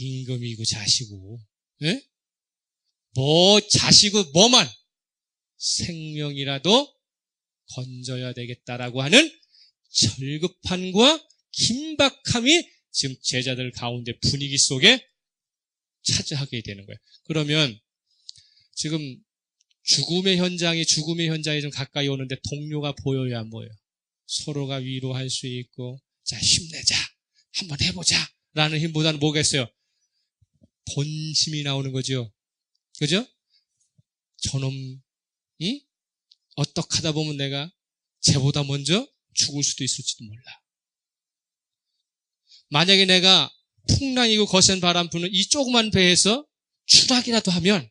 임금이고 자시고, 예? 자시고 뭐만 생명이라도 건져야 되겠다라고 하는 절급함과 긴박함이 지금 제자들 가운데 분위기 속에 차지하게 되는 거예요. 그러면 지금 죽음의 현장이 좀 가까이 오는데 동료가 보여야 안 보여요? 서로가 위로할 수 있고, 자, 힘내자, 한번 해보자 라는 힘보다는 뭐겠어요? 본심이 나오는 거죠. 그죠? 저놈, 어떻게 하다 보면 내가 쟤보다 먼저 죽을 수도 있을지도 몰라. 만약에 내가 풍랑이고 거센 바람 부는 이 조그만 배에서 추락이라도 하면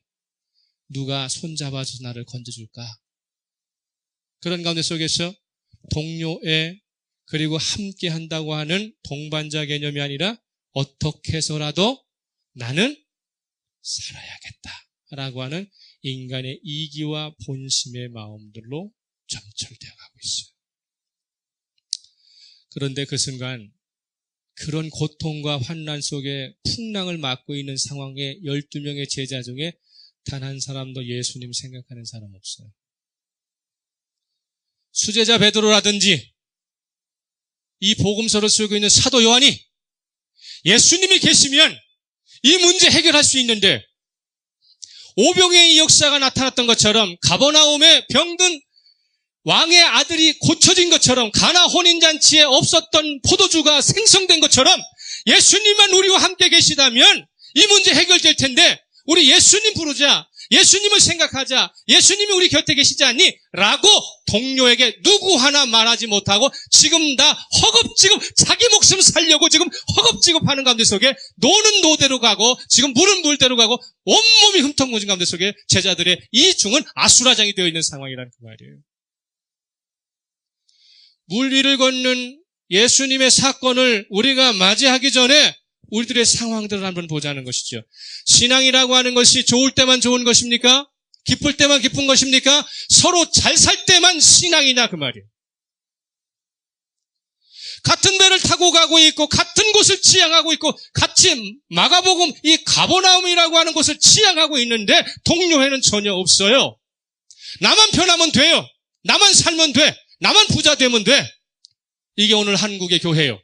누가 손잡아서 나를 건져줄까? 그런 가운데 속에서 동료애 그리고 함께 한다고 하는 동반자 개념이 아니라 어떻게 해서라도 나는 살아야겠다라고 하는 인간의 이기와 본심의 마음들로 점철되어 가고 있어요. 그런데 그 순간 그런 고통과 환난 속에 풍랑을 맞고 있는 상황에 12명의 제자 중에 단 한 사람도 예수님 생각하는 사람 없어요. 수제자 베드로라든지 이 복음서를 쓰고 있는 사도 요한이 예수님이 계시면 이 문제 해결할 수 있는데, 오병이의 역사가 나타났던 것처럼 가버나움에 병든 왕의 아들이 고쳐진 것처럼, 가나 혼인잔치에 없었던 포도주가 생성된 것처럼 예수님만 우리와 함께 계시다면 이 문제 해결될 텐데, 우리 예수님 부르자, 예수님을 생각하자, 예수님이 우리 곁에 계시지 않니? 라고 동료에게 누구 하나 말하지 못하고 지금 다 허겁지겁 자기 목숨 살려고 지금 허겁지겁 하는 가운데 속에, 노는 노대로 가고 지금 물은 물대로 가고 온몸이 흠통거진 가운데 속에 제자들의 이중은 아수라장이 되어 있는 상황이라는 그 말이에요. 물 위를 걷는 예수님의 사건을 우리가 맞이하기 전에 우리들의 상황들을 한번 보자는 것이죠. 신앙이라고 하는 것이 좋을 때만 좋은 것입니까? 기쁠 때만 기쁜 것입니까? 서로 잘 살 때만 신앙이냐 그 말이에요. 같은 배를 타고 가고 있고 같은 곳을 지향하고 있고 같이 마가복음 이 가버나움이라고 하는 곳을 지향하고 있는데 동료회는 전혀 없어요. 나만 편하면 돼요. 나만 살면 돼. 나만 부자 되면 돼. 이게 오늘 한국의 교회예요.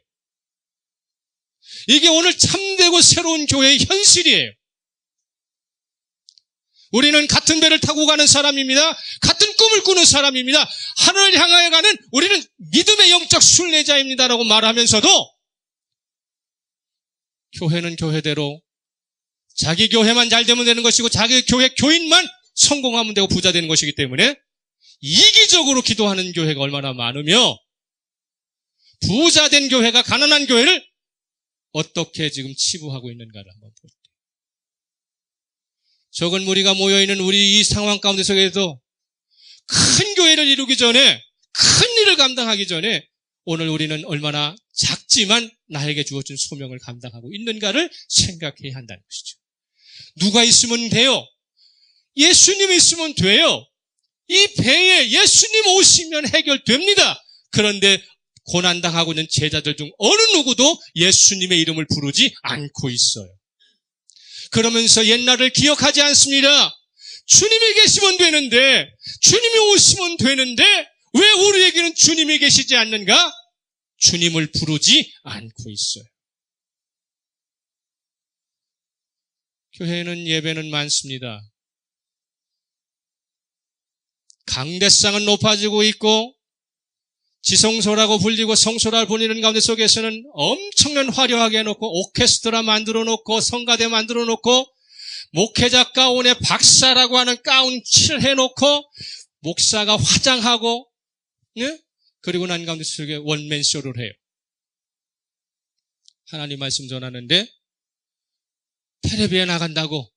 이게 오늘 참되고 새로운 교회의 현실이에요. 우리는 같은 배를 타고 가는 사람입니다. 같은 꿈을 꾸는 사람입니다. 하늘을 향하여 가는 우리는 믿음의 영적 순례자입니다라고 말하면서도 교회는 교회대로 자기 교회만 잘 되면 되는 것이고 자기 교회 교인만 성공하면 되고 부자 되는 것이기 때문에 이기적으로 기도하는 교회가 얼마나 많으며, 부자 된 교회가 가난한 교회를 어떻게 지금 치부하고 있는가를 한번 볼 때, 적은 무리가 모여있는 우리 이 상황 가운데 속에서 큰 교회를 이루기 전에, 큰 일을 감당하기 전에 오늘 우리는 얼마나 작지만 나에게 주어진 소명을 감당하고 있는가를 생각해야 한다는 것이죠. 누가 있으면 돼요? 예수님이 있으면 돼요. 이 배에 예수님 오시면 해결됩니다. 그런데 고난당하고 있는 제자들 중 어느 누구도 예수님의 이름을 부르지 않고 있어요. 그러면서 옛날을 기억하지 않습니다. 주님이 계시면 되는데, 주님이 오시면 되는데 왜 우리에게는 주님이 계시지 않는가? 주님을 부르지 않고 있어요. 교회는 예배는 많습니다. 강대상은 높아지고 있고 지성소라고 불리고 성소라고 불리는 가운데 속에서는 엄청난 화려하게 해놓고 오케스트라 만들어 놓고 성가대 만들어 놓고 목회자 가운에 박사라고 하는 가운 칠해놓고 목사가 화장하고, 네? 그리고 난 가운데 속에 원맨쇼를 해요. 하나님 말씀 전하는데 텔레비에 나간다고,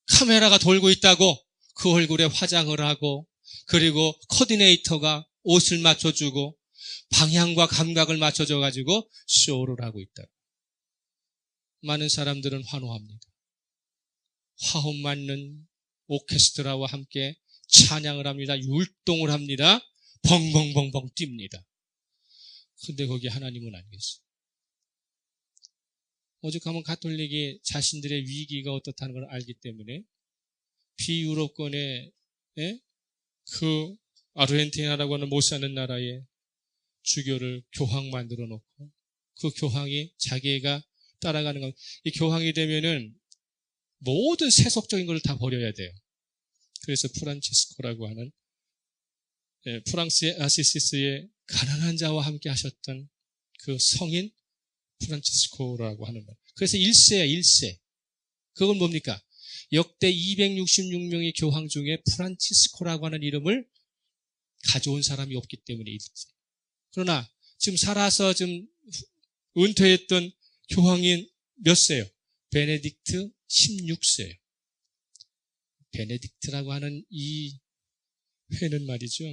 카메라가 돌고 있다고 그 얼굴에 화장을 하고, 그리고 코디네이터가 옷을 맞춰주고 방향과 감각을 맞춰줘가지고 쇼를 하고 있다. 많은 사람들은 환호합니다. 화음 맞는 오케스트라와 함께 찬양을 합니다. 율동을 합니다. 벙벙벙벙 뜁니다. 근데 거기 하나님은 안 계세요. 오죽하면 가톨릭이 자신들의 위기가 어떻다는 걸 알기 때문에 비유럽권의 그 아르헨티나라고 하는 못 사는 나라에 주교를 교황 만들어 놓고 그 교황이 자기가 따라가는 것, 이 교황이 되면은 모든 세속적인 걸 다 버려야 돼요. 그래서 프란치스코라고 하는 프랑스의 아시시스의 가난한 자와 함께 하셨던 그 성인 프란치스코라고 하는 말. 그래서 1세야 1세. 그건 뭡니까? 역대 266명의 교황 중에 프란치스코라고 하는 이름을 가져온 사람이 없기 때문에 1세. 그러나 지금 살아서 좀 은퇴했던 교황인 몇 세요? 베네딕트 16세예요. 베네딕트라고 하는 이 회는 말이죠,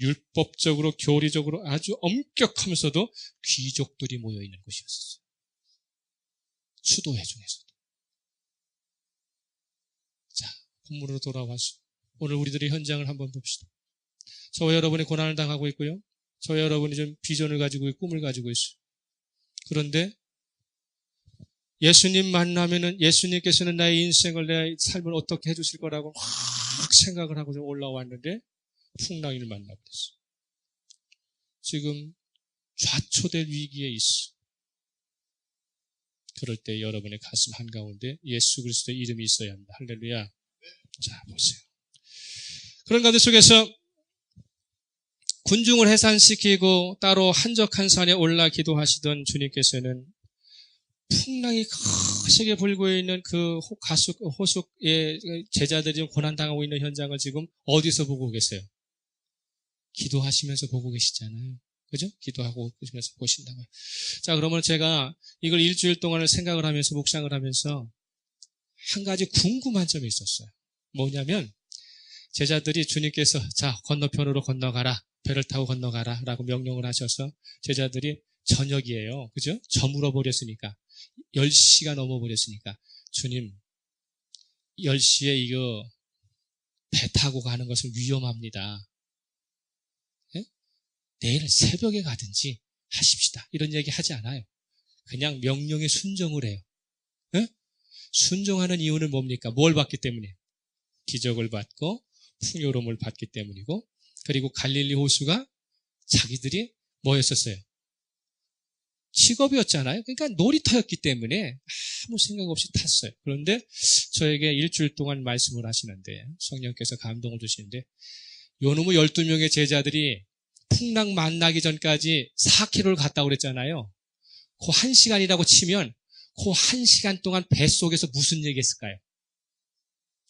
율법적으로 교리적으로 아주 엄격하면서도 귀족들이 모여있는 곳이었어요. 수도회 중에서도. 자, 본문으로 돌아와서 오늘 우리들의 현장을 한번 봅시다. 저와 여러분이 고난을 당하고 있고요, 저와 여러분이 좀 비전을 가지고 꿈을 가지고 있어요. 그런데 예수님 만나면은 예수님께서는 나의 인생을, 내 삶을 어떻게 해주실 거라고 확 생각을 하고 올라왔는데 풍랑이를 만나버렸어. 지금 좌초될 위기에 있어. 그럴 때 여러분의 가슴 한가운데 예수 그리스도의 이름이 있어야 합니다. 할렐루야. 자, 보세요. 그런 가운데 속에서 군중을 해산시키고 따로 한적한 산에 올라 기도하시던 주님께서는 풍랑이 거세게 불고 있는 그 호숫의 제자들이 고난당하고 있는 현장을 지금 어디서 보고 계세요? 기도하시면서 보고 계시잖아요. 그죠? 기도하고 계시면서 보신다고요. 자, 그러면 제가 이걸 일주일 동안을 생각을 하면서 묵상을 하면서 한 가지 궁금한 점이 있었어요. 뭐냐면 제자들이 주님께서 자, 건너편으로 건너가라, 배를 타고 건너가라 라고 명령을 하셔서 제자들이 저녁이에요. 그죠? 저물어 버렸으니까 10시가 넘어 버렸으니까 주님 10시에 이거 배 타고 가는 것은 위험합니다. 내일 새벽에 가든지 하십시다. 이런 얘기 하지 않아요. 그냥 명령에 순종을 해요. 에? 순종하는 이유는 뭡니까? 뭘 받기 때문에? 기적을 받고 풍요로움을 받기 때문이고, 그리고 갈릴리 호수가 자기들이 뭐였었어요? 직업이었잖아요. 그러니까 놀이터였기 때문에 아무 생각 없이 탔어요. 그런데 저에게 일주일 동안 말씀을 하시는데 성령께서 감동을 주시는데 요놈의 12명의 제자들이 풍랑 만나기 전까지 4km를 갔다고 그랬잖아요. 그 1시간이라고 치면 그 1시간 동안 뱃속에서 무슨 얘기했을까요?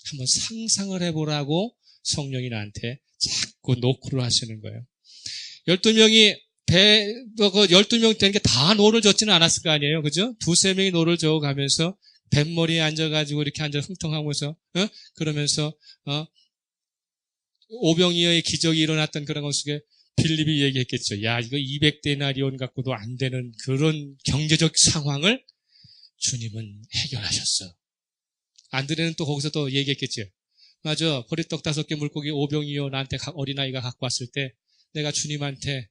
한번 상상을 해보라고 성령이 나한테 자꾸 노크를 하시는 거예요. 12명이 12명 되는 게 다 노를 젓지는 않았을 거 아니에요. 그죠? 2-3명이 노를 저어가면서 뱃머리에 앉아가지고 이렇게 앉아 흥통하면서, 그러면서, 오병이어의 기적이 일어났던 그런 것 속에 빌립이 얘기했겠죠. 야, 이거 200데나리온 갖고도 안 되는 그런 경제적 상황을 주님은 해결하셨어. 안드레는 또 거기서 또 얘기했겠죠. 맞아. 보리떡 5개 물고기 오병이어 나한테 어린아이가 갖고 왔을 때 내가 주님한테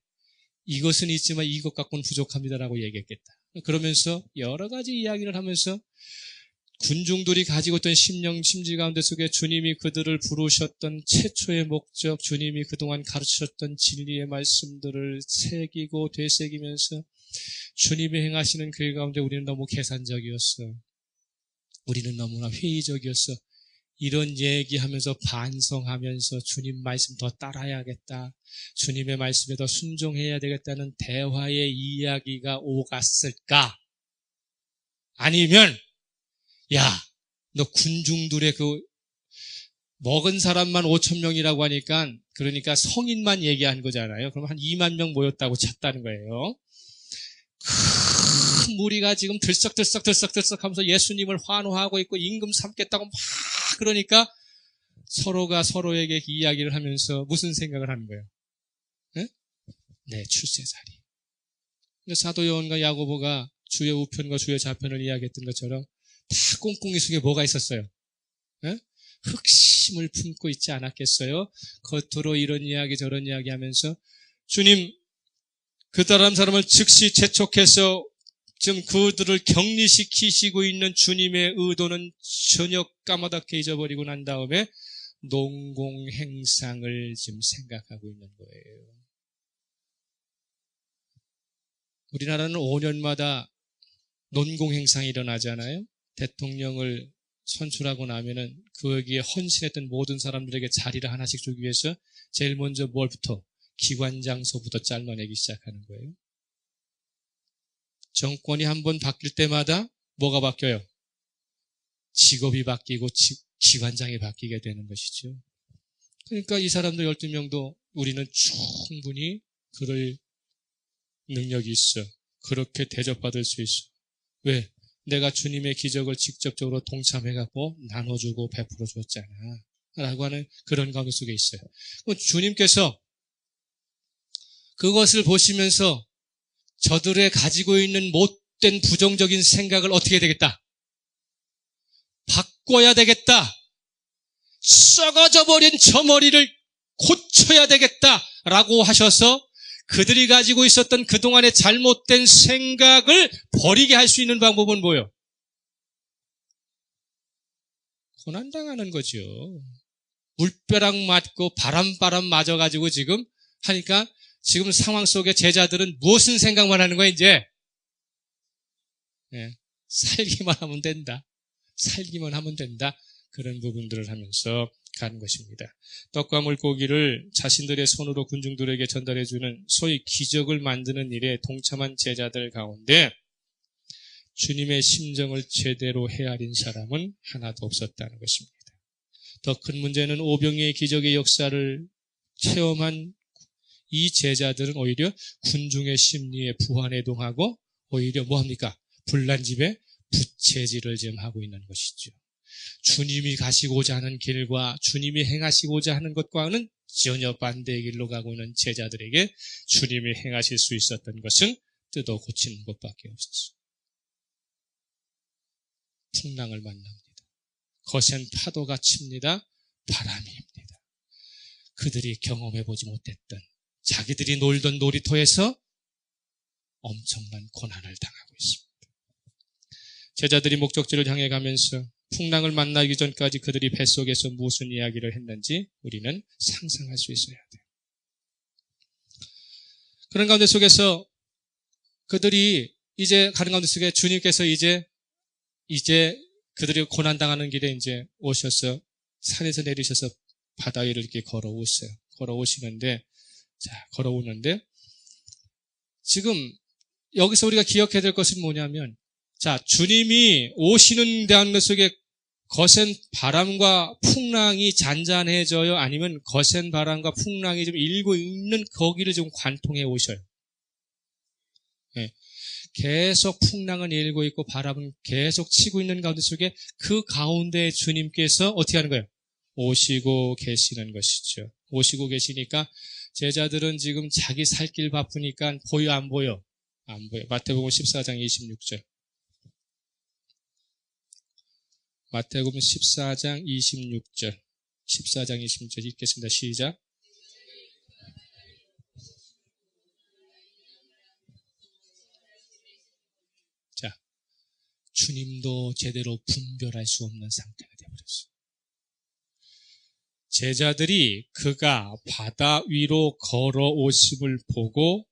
이것은 있지만 이것 갖고는 부족합니다라고 얘기했겠다. 그러면서 여러 가지 이야기를 하면서 군중들이 가지고 있던 심지 가운데 속에 주님이 그들을 부르셨던 최초의 목적, 주님이 그동안 가르치셨던 진리의 말씀들을 새기고 되새기면서 주님이 행하시는 그 가운데 우리는 너무 계산적이었어. 우리는 너무나 회의적이었어. 이런 얘기하면서 반성하면서 주님 말씀 더 따라야겠다. 주님의 말씀에 더 순종해야 되겠다는 대화의 이야기가 오갔을까? 아니면 야, 너 군중들의 그 먹은 사람만 5,000명이라고 하니까 그러니까 성인만 얘기한 거잖아요. 그럼 한 2만 명 모였다고 쳤다는 거예요. 큰 무리가 지금 들썩들썩 하면서 예수님을 환호하고 있고 임금 삼겠다고 막 그러니까 서로가 서로에게 이야기를 하면서 무슨 생각을 하는 거예요? 네? 내 출세자리. 사도 요한과 야고보가 주의 우편과 주의 좌편을 이야기했던 것처럼 다 꽁꽁이 속에 뭐가 있었어요? 네? 흑심을 품고 있지 않았겠어요? 겉으로 이런 이야기 저런 이야기 하면서 주님 그 사람을 즉시 재촉해서 지금 그들을 격리시키시고 있는 주님의 의도는 전혀 까마득하게 잊어버리고 난 다음에 농공행상을 지금 생각하고 있는 거예요. 우리나라는 5년마다 논공행상이 일어나잖아요. 대통령을 선출하고 나면은 거기에 헌신했던 모든 사람들에게 자리를 하나씩 주기 위해서 제일 먼저 뭘부터? 기관장소부터 잘라내기 시작하는 거예요. 정권이 한번 바뀔 때마다 뭐가 바뀌어요? 직업이 바뀌고 기관장이 바뀌게 되는 것이죠. 그러니까 이 사람들 12명도 우리는 충분히 그럴 능력이 있어. 그렇게 대접받을 수 있어. 왜? 내가 주님의 기적을 직접적으로 동참해갖고 나눠주고 베풀어 줬잖아. 라고 하는 그런 관계 속에 있어요. 그럼 주님께서 그것을 보시면서 저들의 가지고 있는 못된 부정적인 생각을 어떻게 해야 되겠다? 바꿔야 되겠다. 썩어져 버린 저 머리를 고쳐야 되겠다라고 하셔서 그들이 가지고 있었던 그동안의 잘못된 생각을 버리게 할 수 있는 방법은 뭐예요? 고난당하는 거죠. 물벼락 맞고 바람 맞아가지고 지금 하니까 지금 상황 속에 제자들은 무슨 생각만 하는 거야, 이제? 예, 살기만 하면 된다. 살기만 하면 된다. 그런 부분들을 하면서 가는 것입니다. 떡과 물고기를 자신들의 손으로 군중들에게 전달해주는 소위 기적을 만드는 일에 동참한 제자들 가운데 주님의 심정을 제대로 헤아린 사람은 하나도 없었다는 것입니다. 더 큰 문제는 오병이의 기적의 역사를 체험한 이 제자들은 오히려 군중의 심리에 부안해동하고 오히려 뭐합니까? 불난집에 부채질을 지금 하고 있는 것이죠. 주님이 가시고자 하는 길과 주님이 행하시고자 하는 것과는 전혀 반대의 길로 가고 있는 제자들에게 주님이 행하실 수 있었던 것은 뜯어 고치는 것밖에 없었어요. 풍랑을 만납니다. 거센 파도가 칩니다. 바람입니다. 그들이 경험해보지 못했던 자기들이 놀던 놀이터에서 엄청난 고난을 당하고 있습니다. 제자들이 목적지를 향해 가면서 풍랑을 만나기 전까지 그들이 뱃속에서 무슨 이야기를 했는지 우리는 상상할 수 있어야 돼요. 그런 가운데 속에서 그들이 이제 가는 가운데 속에 주님께서 이제 그들이 고난당하는 길에 이제 오셔서 산에서 내리셔서 바다 위를 이렇게 걸어오시는데 지금 여기서 우리가 기억해야 될 것은 뭐냐면 주님이 오시는 대한 것 속에 거센 바람과 풍랑이 잔잔해져요? 아니면 거센 바람과 풍랑이 좀 일고 있는 거기를 좀 관통해 오셔요? 네. 계속 풍랑은 일고 있고 바람은 계속 치고 있는 가운데 속에 그 가운데 주님께서 어떻게 하는 거예요? 오시고 계시는 것이죠. 오시고 계시니까 제자들은 지금 자기 살 길 바쁘니까 보여 안 보여? 안 보여. 마태복음 14장 26절. 마태복음 14장 26절. 14장 26절 읽겠습니다. 시작. 자, 주님도 제대로 분별할 수 없는 상태가 되어버렸어요. 제자들이 그가 바다 위로 걸어오심을 보고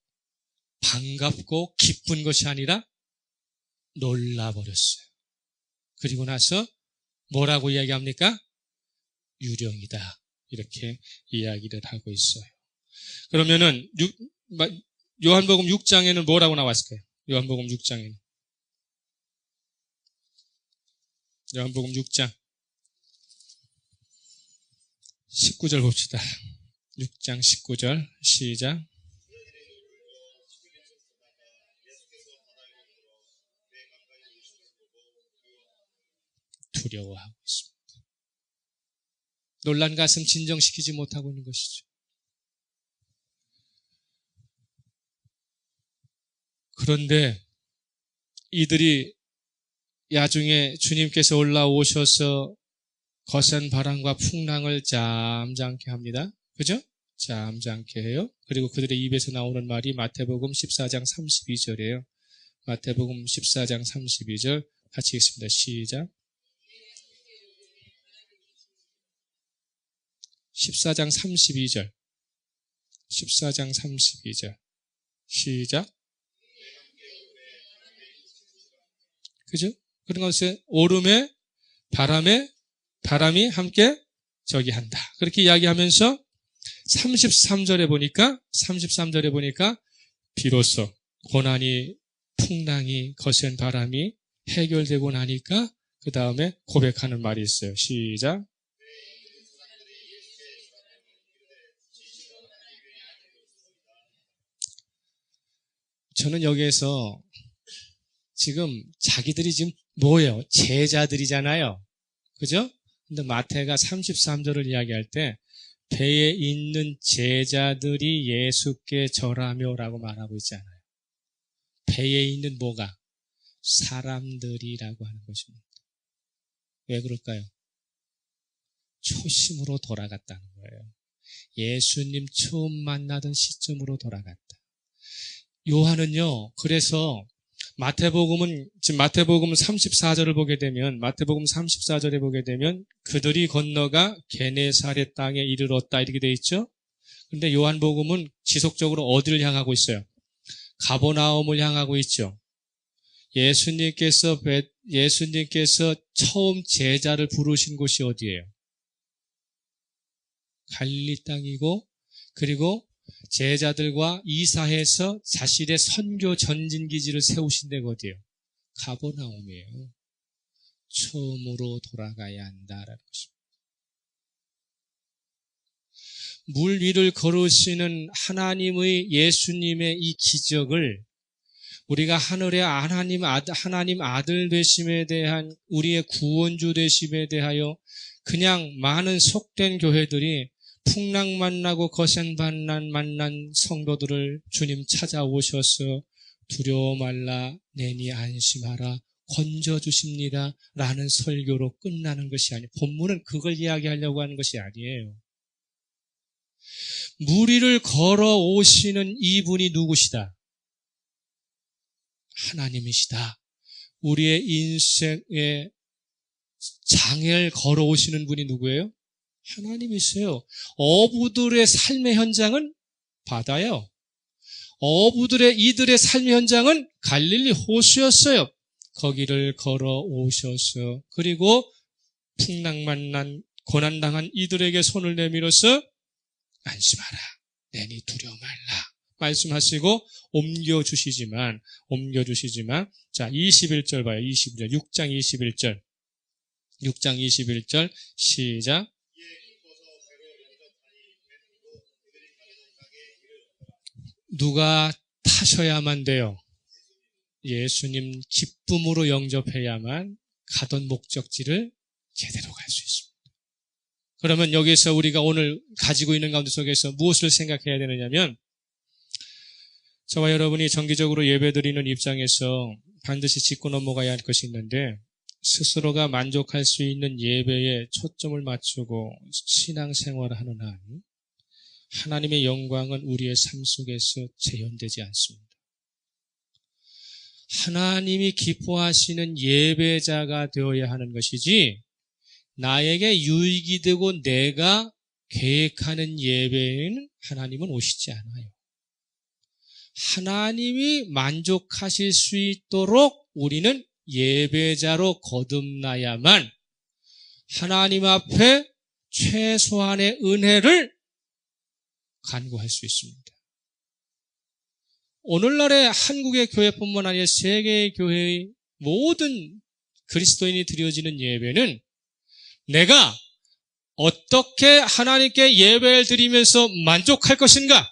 반갑고 기쁜 것이 아니라 놀라버렸어요. 그리고 나서 뭐라고 이야기합니까? 유령이다. 이렇게 이야기를 하고 있어요. 그러면은 요한복음 6장에는 뭐라고 나왔을까요? 요한복음 6장에는. 요한복음 6장 19절 봅시다. 6장 19절 시작. 두려워하고 있습니다. 놀란 가슴 진정시키지 못하고 있는 것이죠. 그런데 이들이 야중에 주님께서 올라오셔서 거센 바람과 풍랑을 잠잠케 합니다. 그죠? 잠잠케 해요. 그리고 그들의 입에서 나오는 말이 마태복음 14장 32절이에요. 마태복음 14장 32절 같이 읽습니다. 시작. 14장 32절. 14장 32절. 시작. 그죠? 그런 것은 오름에 바람이 함께 저기 한다. 그렇게 이야기하면서 33절에 보니까 비로소 고난이 풍랑이 거센 바람이 해결되고 나니까 그 다음에 고백하는 말이 있어요. 시작. 저는 여기에서 지금 자기들이 지금 뭐예요? 제자들이잖아요. 그죠? 근데 마태가 33절을 이야기할 때 배에 있는 제자들이 예수께 절하며 라고 말하고 있잖아요. 배에 있는 뭐가? 사람들이라고 하는 것입니다. 왜 그럴까요? 초심으로 돌아갔다는 거예요. 예수님 처음 만나던 시점으로 돌아갔다. 요한은요, 그래서 지금 마태복음 34절을 보게 되면, 마태복음 34절에 보게 되면, 그들이 건너가 게네사렛 땅에 이르렀다, 이렇게 돼 있죠? 근데 요한복음은 지속적으로 어디를 향하고 있어요? 가버나움을 향하고 있죠. 예수님께서 처음 제자를 부르신 곳이 어디예요? 갈릴리 땅이고, 그리고 제자들과 이사해서 자신의 선교 전진 기지를 세우신 데가 어디예요? 가버나움이에요. 처음으로 돌아가야 한다라는 것입니다. 물 위를 걸으시는 하나님의 예수님의 이 기적을 우리가 하늘의 하나님 아들 되심에 대한 우리의 구원주 되심에 대하여 그냥 많은 속된 교회들이 풍랑만나고 거센반난 성도들을 주님 찾아오셔서 두려워 말라 내니 안심하라 건져주십니다 라는 설교로 끝나는 것이 아니에요. 본문은 그걸 이야기하려고 하는 것이 아니에요. 물 위를 걸어오시는 이분이 누구시다? 하나님이시다. 우리의 인생의 장애를 걸어오시는 분이 누구예요? 하나님이세요. 어부들의 삶의 현장은 바다요. 이들의 삶의 현장은 갈릴리 호수였어요. 거기를 걸어오셔서 그리고 풍랑만난 고난당한 이들에게 손을 내밀어서 안심하라. 내니 두려워 말라. 말씀하시고 옮겨주시지만 자 21절 봐요. 21절 6장 21절 시작. 누가 타셔야만 돼요? 예수님 기쁨으로 영접해야만 가던 목적지를 제대로 갈 수 있습니다. 그러면 여기서 우리가 오늘 가지고 있는 가운데 속에서 무엇을 생각해야 되느냐면 저와 여러분이 정기적으로 예배드리는 입장에서 반드시 짚고 넘어가야 할 것이 있는데 스스로가 만족할 수 있는 예배에 초점을 맞추고 신앙생활을 하는 한 하나님의 영광은 우리의 삶 속에서 재현되지 않습니다. 하나님이 기뻐하시는 예배자가 되어야 하는 것이지 나에게 유익이 되고 내가 계획하는 예배에는 하나님은 오시지 않아요. 하나님이 만족하실 수 있도록 우리는 예배자로 거듭나야만 하나님 앞에 최소한의 은혜를 간구할 수 있습니다. 오늘날의 한국의 교회뿐만 아니라 세계의 교회의 모든 그리스도인이 드려지는 예배는 내가 어떻게 하나님께 예배를 드리면서 만족할 것인가?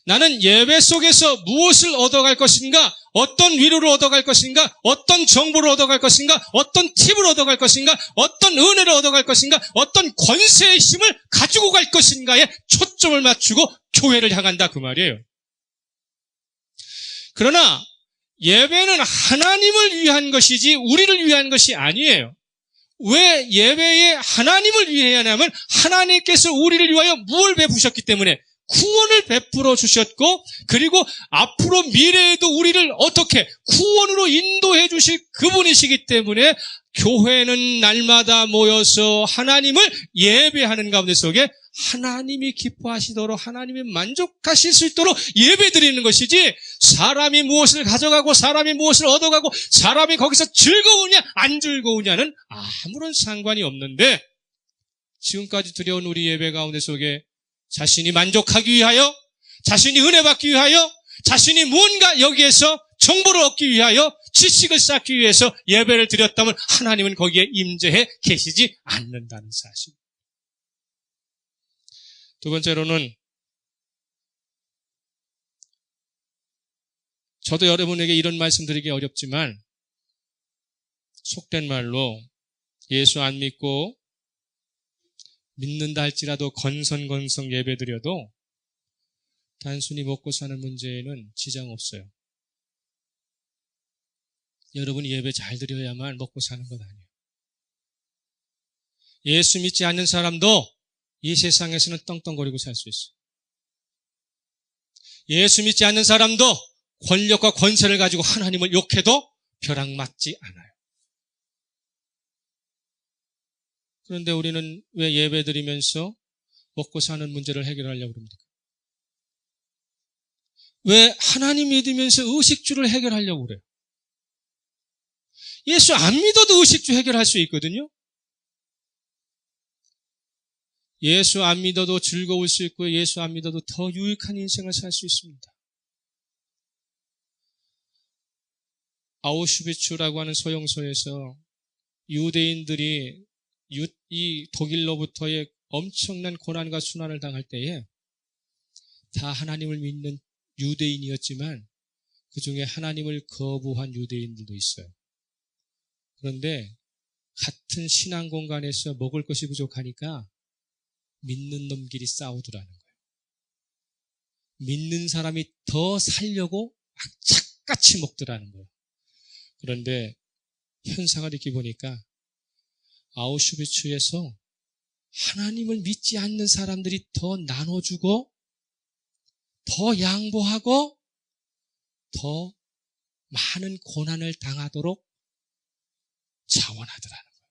나는 예배 속에서 무엇을 얻어갈 것인가? 어떤 위로를 얻어갈 것인가? 어떤 정보를 얻어갈 것인가? 어떤 팁을 얻어갈 것인가? 어떤 은혜를 얻어갈 것인가? 어떤 권세의 힘을 가지고 갈 것인가에 초점을 맞추고 교회를 향한다 그 말이에요. 그러나 예배는 하나님을 위한 것이지 우리를 위한 것이 아니에요. 왜 예배에 하나님을 위해 하냐면 하나님께서 우리를 위하여 무엇을 베푸셨기 때문에 구원을 베풀어 주셨고 그리고 앞으로 미래에도 우리를 어떻게 구원으로 인도해 주실 그분이시기 때문에 교회는 날마다 모여서 하나님을 예배하는 가운데 속에 하나님이 기뻐하시도록 하나님이 만족하실 수 있도록 예배드리는 것이지 사람이 무엇을 가져가고 사람이 무엇을 얻어가고 사람이 거기서 즐거우냐 안 즐거우냐는 아무런 상관이 없는데 지금까지 드려온 우리 예배 가운데 속에 자신이 만족하기 위하여 자신이 은혜 받기 위하여 자신이 무언가 여기에서 정보를 얻기 위하여 지식을 쌓기 위해서 예배를 드렸다면 하나님은 거기에 임재해 계시지 않는다는 사실. 두 번째로는 저도 여러분에게 이런 말씀 드리기 어렵지만 속된 말로 예수 안 믿고 믿는다 할지라도 건성건성 예배드려도 단순히 먹고 사는 문제에는 지장 없어요. 여러분이 예배 잘 드려야만 먹고 사는 것 아니에요. 예수 믿지 않는 사람도 이 세상에서는 떵떵거리고 살 수 있어요. 예수 믿지 않는 사람도 권력과 권세를 가지고 하나님을 욕해도 벼락맞지 않아요. 그런데 우리는 왜 예배드리면서 먹고 사는 문제를 해결하려고 합니까? 왜 하나님 믿으면서 의식주를 해결하려고 그래요? 예수 안 믿어도 의식주 해결할 수 있거든요. 예수 안 믿어도 즐거울 수 있고 예수 안 믿어도 더 유익한 인생을 살 수 있습니다. 아우슈비츠라고 하는 소용소에서 유대인들이 이 독일로부터의 엄청난 고난과 순환을 당할 때에 다 하나님을 믿는 유대인이었지만 그 중에 하나님을 거부한 유대인들도 있어요. 그런데 같은 신앙 공간에서 먹을 것이 부족하니까 믿는 놈끼리 싸우더라는 거예요. 믿는 사람이 더 살려고 악착같이 먹더라는 거예요. 그런데 현상을 이렇게 보니까 아우슈비츠에서 하나님을 믿지 않는 사람들이 더 나눠주고 더 양보하고 더 많은 고난을 당하도록 자원하더라는 거예요.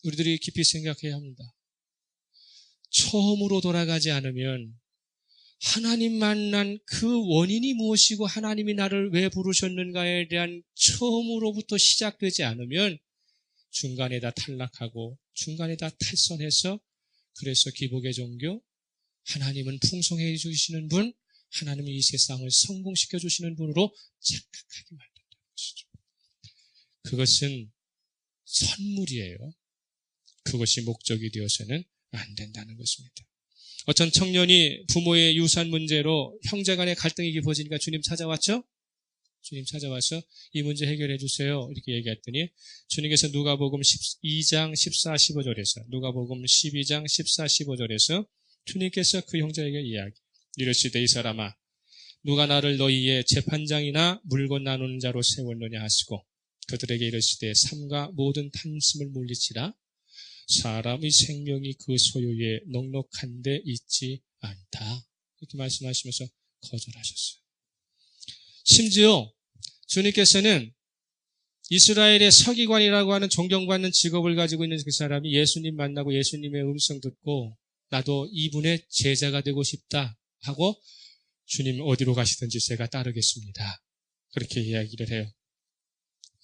우리들이 깊이 생각해야 합니다. 처음으로 돌아가지 않으면 하나님 만난 그 원인이 무엇이고 하나님이 나를 왜 부르셨는가에 대한 처음으로부터 시작되지 않으면 중간에 다 탈락하고 중간에 다 탈선해서 그래서 기복의 종교, 하나님은 풍성해 주시는 분, 하나님은 이 세상을 성공시켜 주시는 분으로 착각하게 만든다는 것이죠. 그것은 선물이에요. 그것이 목적이 되어서는 안 된다는 것입니다. 어떤 청년이 부모의 유산 문제로 형제 간의 갈등이 깊어지니까 주님 찾아왔죠? 주님 찾아와서 이 문제 해결해 주세요. 이렇게 얘기했더니 주님께서 누가복음 12장 14, 15절에서 누가복음 12장 14, 15절에서 주님께서 그 형제에게 이야기 이르시되 이 사람아 누가 나를 너희의 재판장이나 물건 나누는 자로 세웠느냐 하시고 그들에게 이르시되 삼가 모든 탐심을 물리치라 사람의 생명이 그 소유에 넉넉한 데 있지 않다. 이렇게 말씀하시면서 거절하셨어요. 심지어 주님께서는 이스라엘의 서기관이라고 하는 존경받는 직업을 가지고 있는 그 사람이 예수님 만나고 예수님의 음성 듣고 나도 이분의 제자가 되고 싶다 하고 주님 어디로 가시든지 제가 따르겠습니다. 그렇게 이야기를 해요.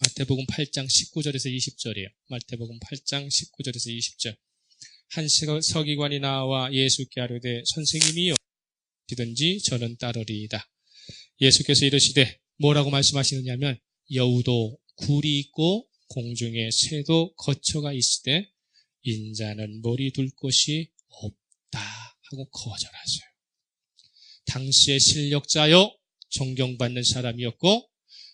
마태복음 8장 19절에서 20절이에요. 마태복음 8장 19절에서 20절. 한 서기관이 나와 예수께 아뢰되 선생님이여 어디든지 저는 따르리이다. 예수께서 이르시되 뭐라고 말씀하시느냐면 여우도 굴이 있고 공중에 새도 거처가 있으되 인자는 머리 둘 곳이 없다 하고 거절하세요. 당시의 실력자요 존경받는 사람이었고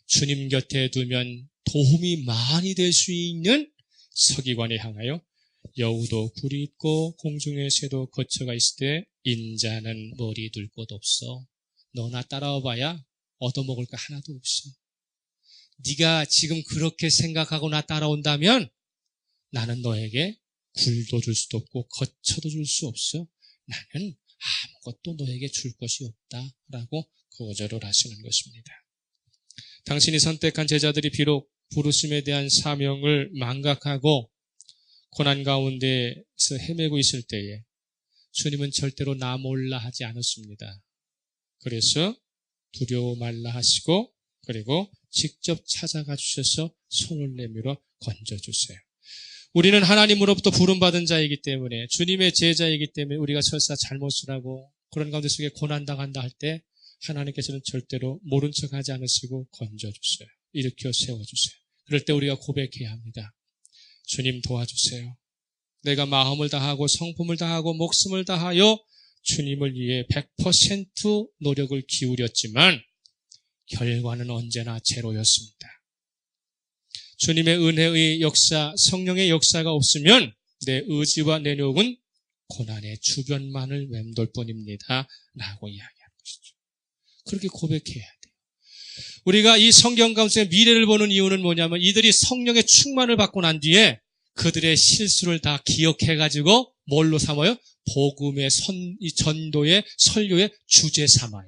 주님 곁에 두면 도움이 많이 될 수 있는 서기관에 향하여 여우도 굴이 있고 공중에 새도 거처가 있을 때 인자는 머리 둘 곳 없어. 너나 따라와 봐야 얻어먹을 거 하나도 없어. 네가 지금 그렇게 생각하고 나 따라온다면 나는 너에게 굴도 줄 수도 없고 거처도 줄 수 없어. 나는 아무것도 너에게 줄 것이 없다라고 거절을 하시는 것입니다. 당신이 선택한 제자들이 비록 부르심에 대한 사명을 망각하고 고난 가운데서 헤매고 있을 때에 주님은 절대로 나 몰라 하지 않았습니다. 그래서 두려워 말라 하시고 그리고 직접 찾아가 주셔서 손을 내밀어 건져주세요. 우리는 하나님으로부터 부름받은 자이기 때문에 주님의 제자이기 때문에 우리가 설사 잘못을 하고 그런 가운데 속에 고난당한다 할 때 하나님께서는 절대로 모른 척하지 않으시고 건져주세요. 일으켜 세워주세요. 그럴 때 우리가 고백해야 합니다. 주님 도와주세요. 내가 마음을 다하고 성품을 다하고 목숨을 다하여 주님을 위해 100% 노력을 기울였지만 결과는 언제나 제로였습니다. 주님의 은혜의 역사, 성령의 역사가 없으면 내 의지와 내력은 고난의 주변만을 맴돌 뿐입니다. 라고 이야기하는 것이죠. 그렇게 고백해야 돼요. 우리가 이 성경 가운데 미래를 보는 이유는 뭐냐면 이들이 성령의 충만을 받고 난 뒤에 그들의 실수를 다 기억해가지고 뭘로 삼아요? 복음의 전도의 설교의 주제 삼아요.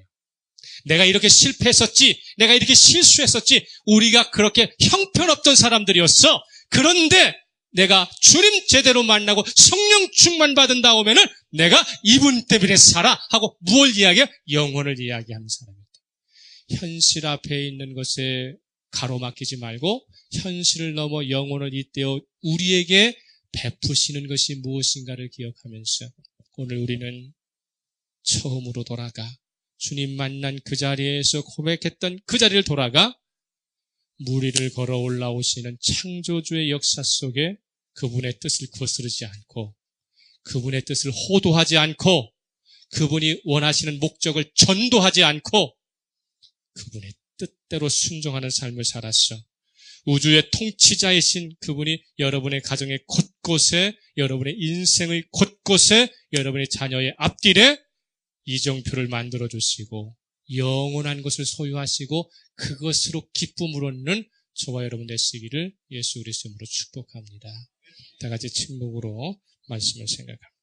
내가 이렇게 실패했었지, 내가 이렇게 실수했었지, 우리가 그렇게 형편없던 사람들이었어. 그런데 내가 주님 제대로 만나고 성령 충만 받은 다음에는 내가 이분 때문에 살아 하고 무엇을 이야기해요? 영혼을 이야기하는 사람입니다. 현실 앞에 있는 것에 가로막히지 말고 현실을 넘어 영혼을 잇대어 우리에게 베푸시는 것이 무엇인가를 기억하면서 오늘 우리는 처음으로 돌아가 주님 만난 그 자리에서 고백했던 그 자리를 돌아가 무리를 걸어 올라오시는 창조주의 역사 속에 그분의 뜻을 거스르지 않고 그분의 뜻을 호도하지 않고 그분이 원하시는 목적을 전도하지 않고 그분의 뜻대로 순종하는 삶을 살았어. 우주의 통치자이신 그분이 여러분의 가정의 곳곳에, 여러분의 인생의 곳곳에, 여러분의 자녀의 앞길에 이정표를 만들어주시고 영원한 것을 소유하시고 그것으로 기쁨을 얻는 저와 여러분 되시기를 예수 그리스도로 축복합니다. 다 같이 침묵으로 말씀을 생각합니다.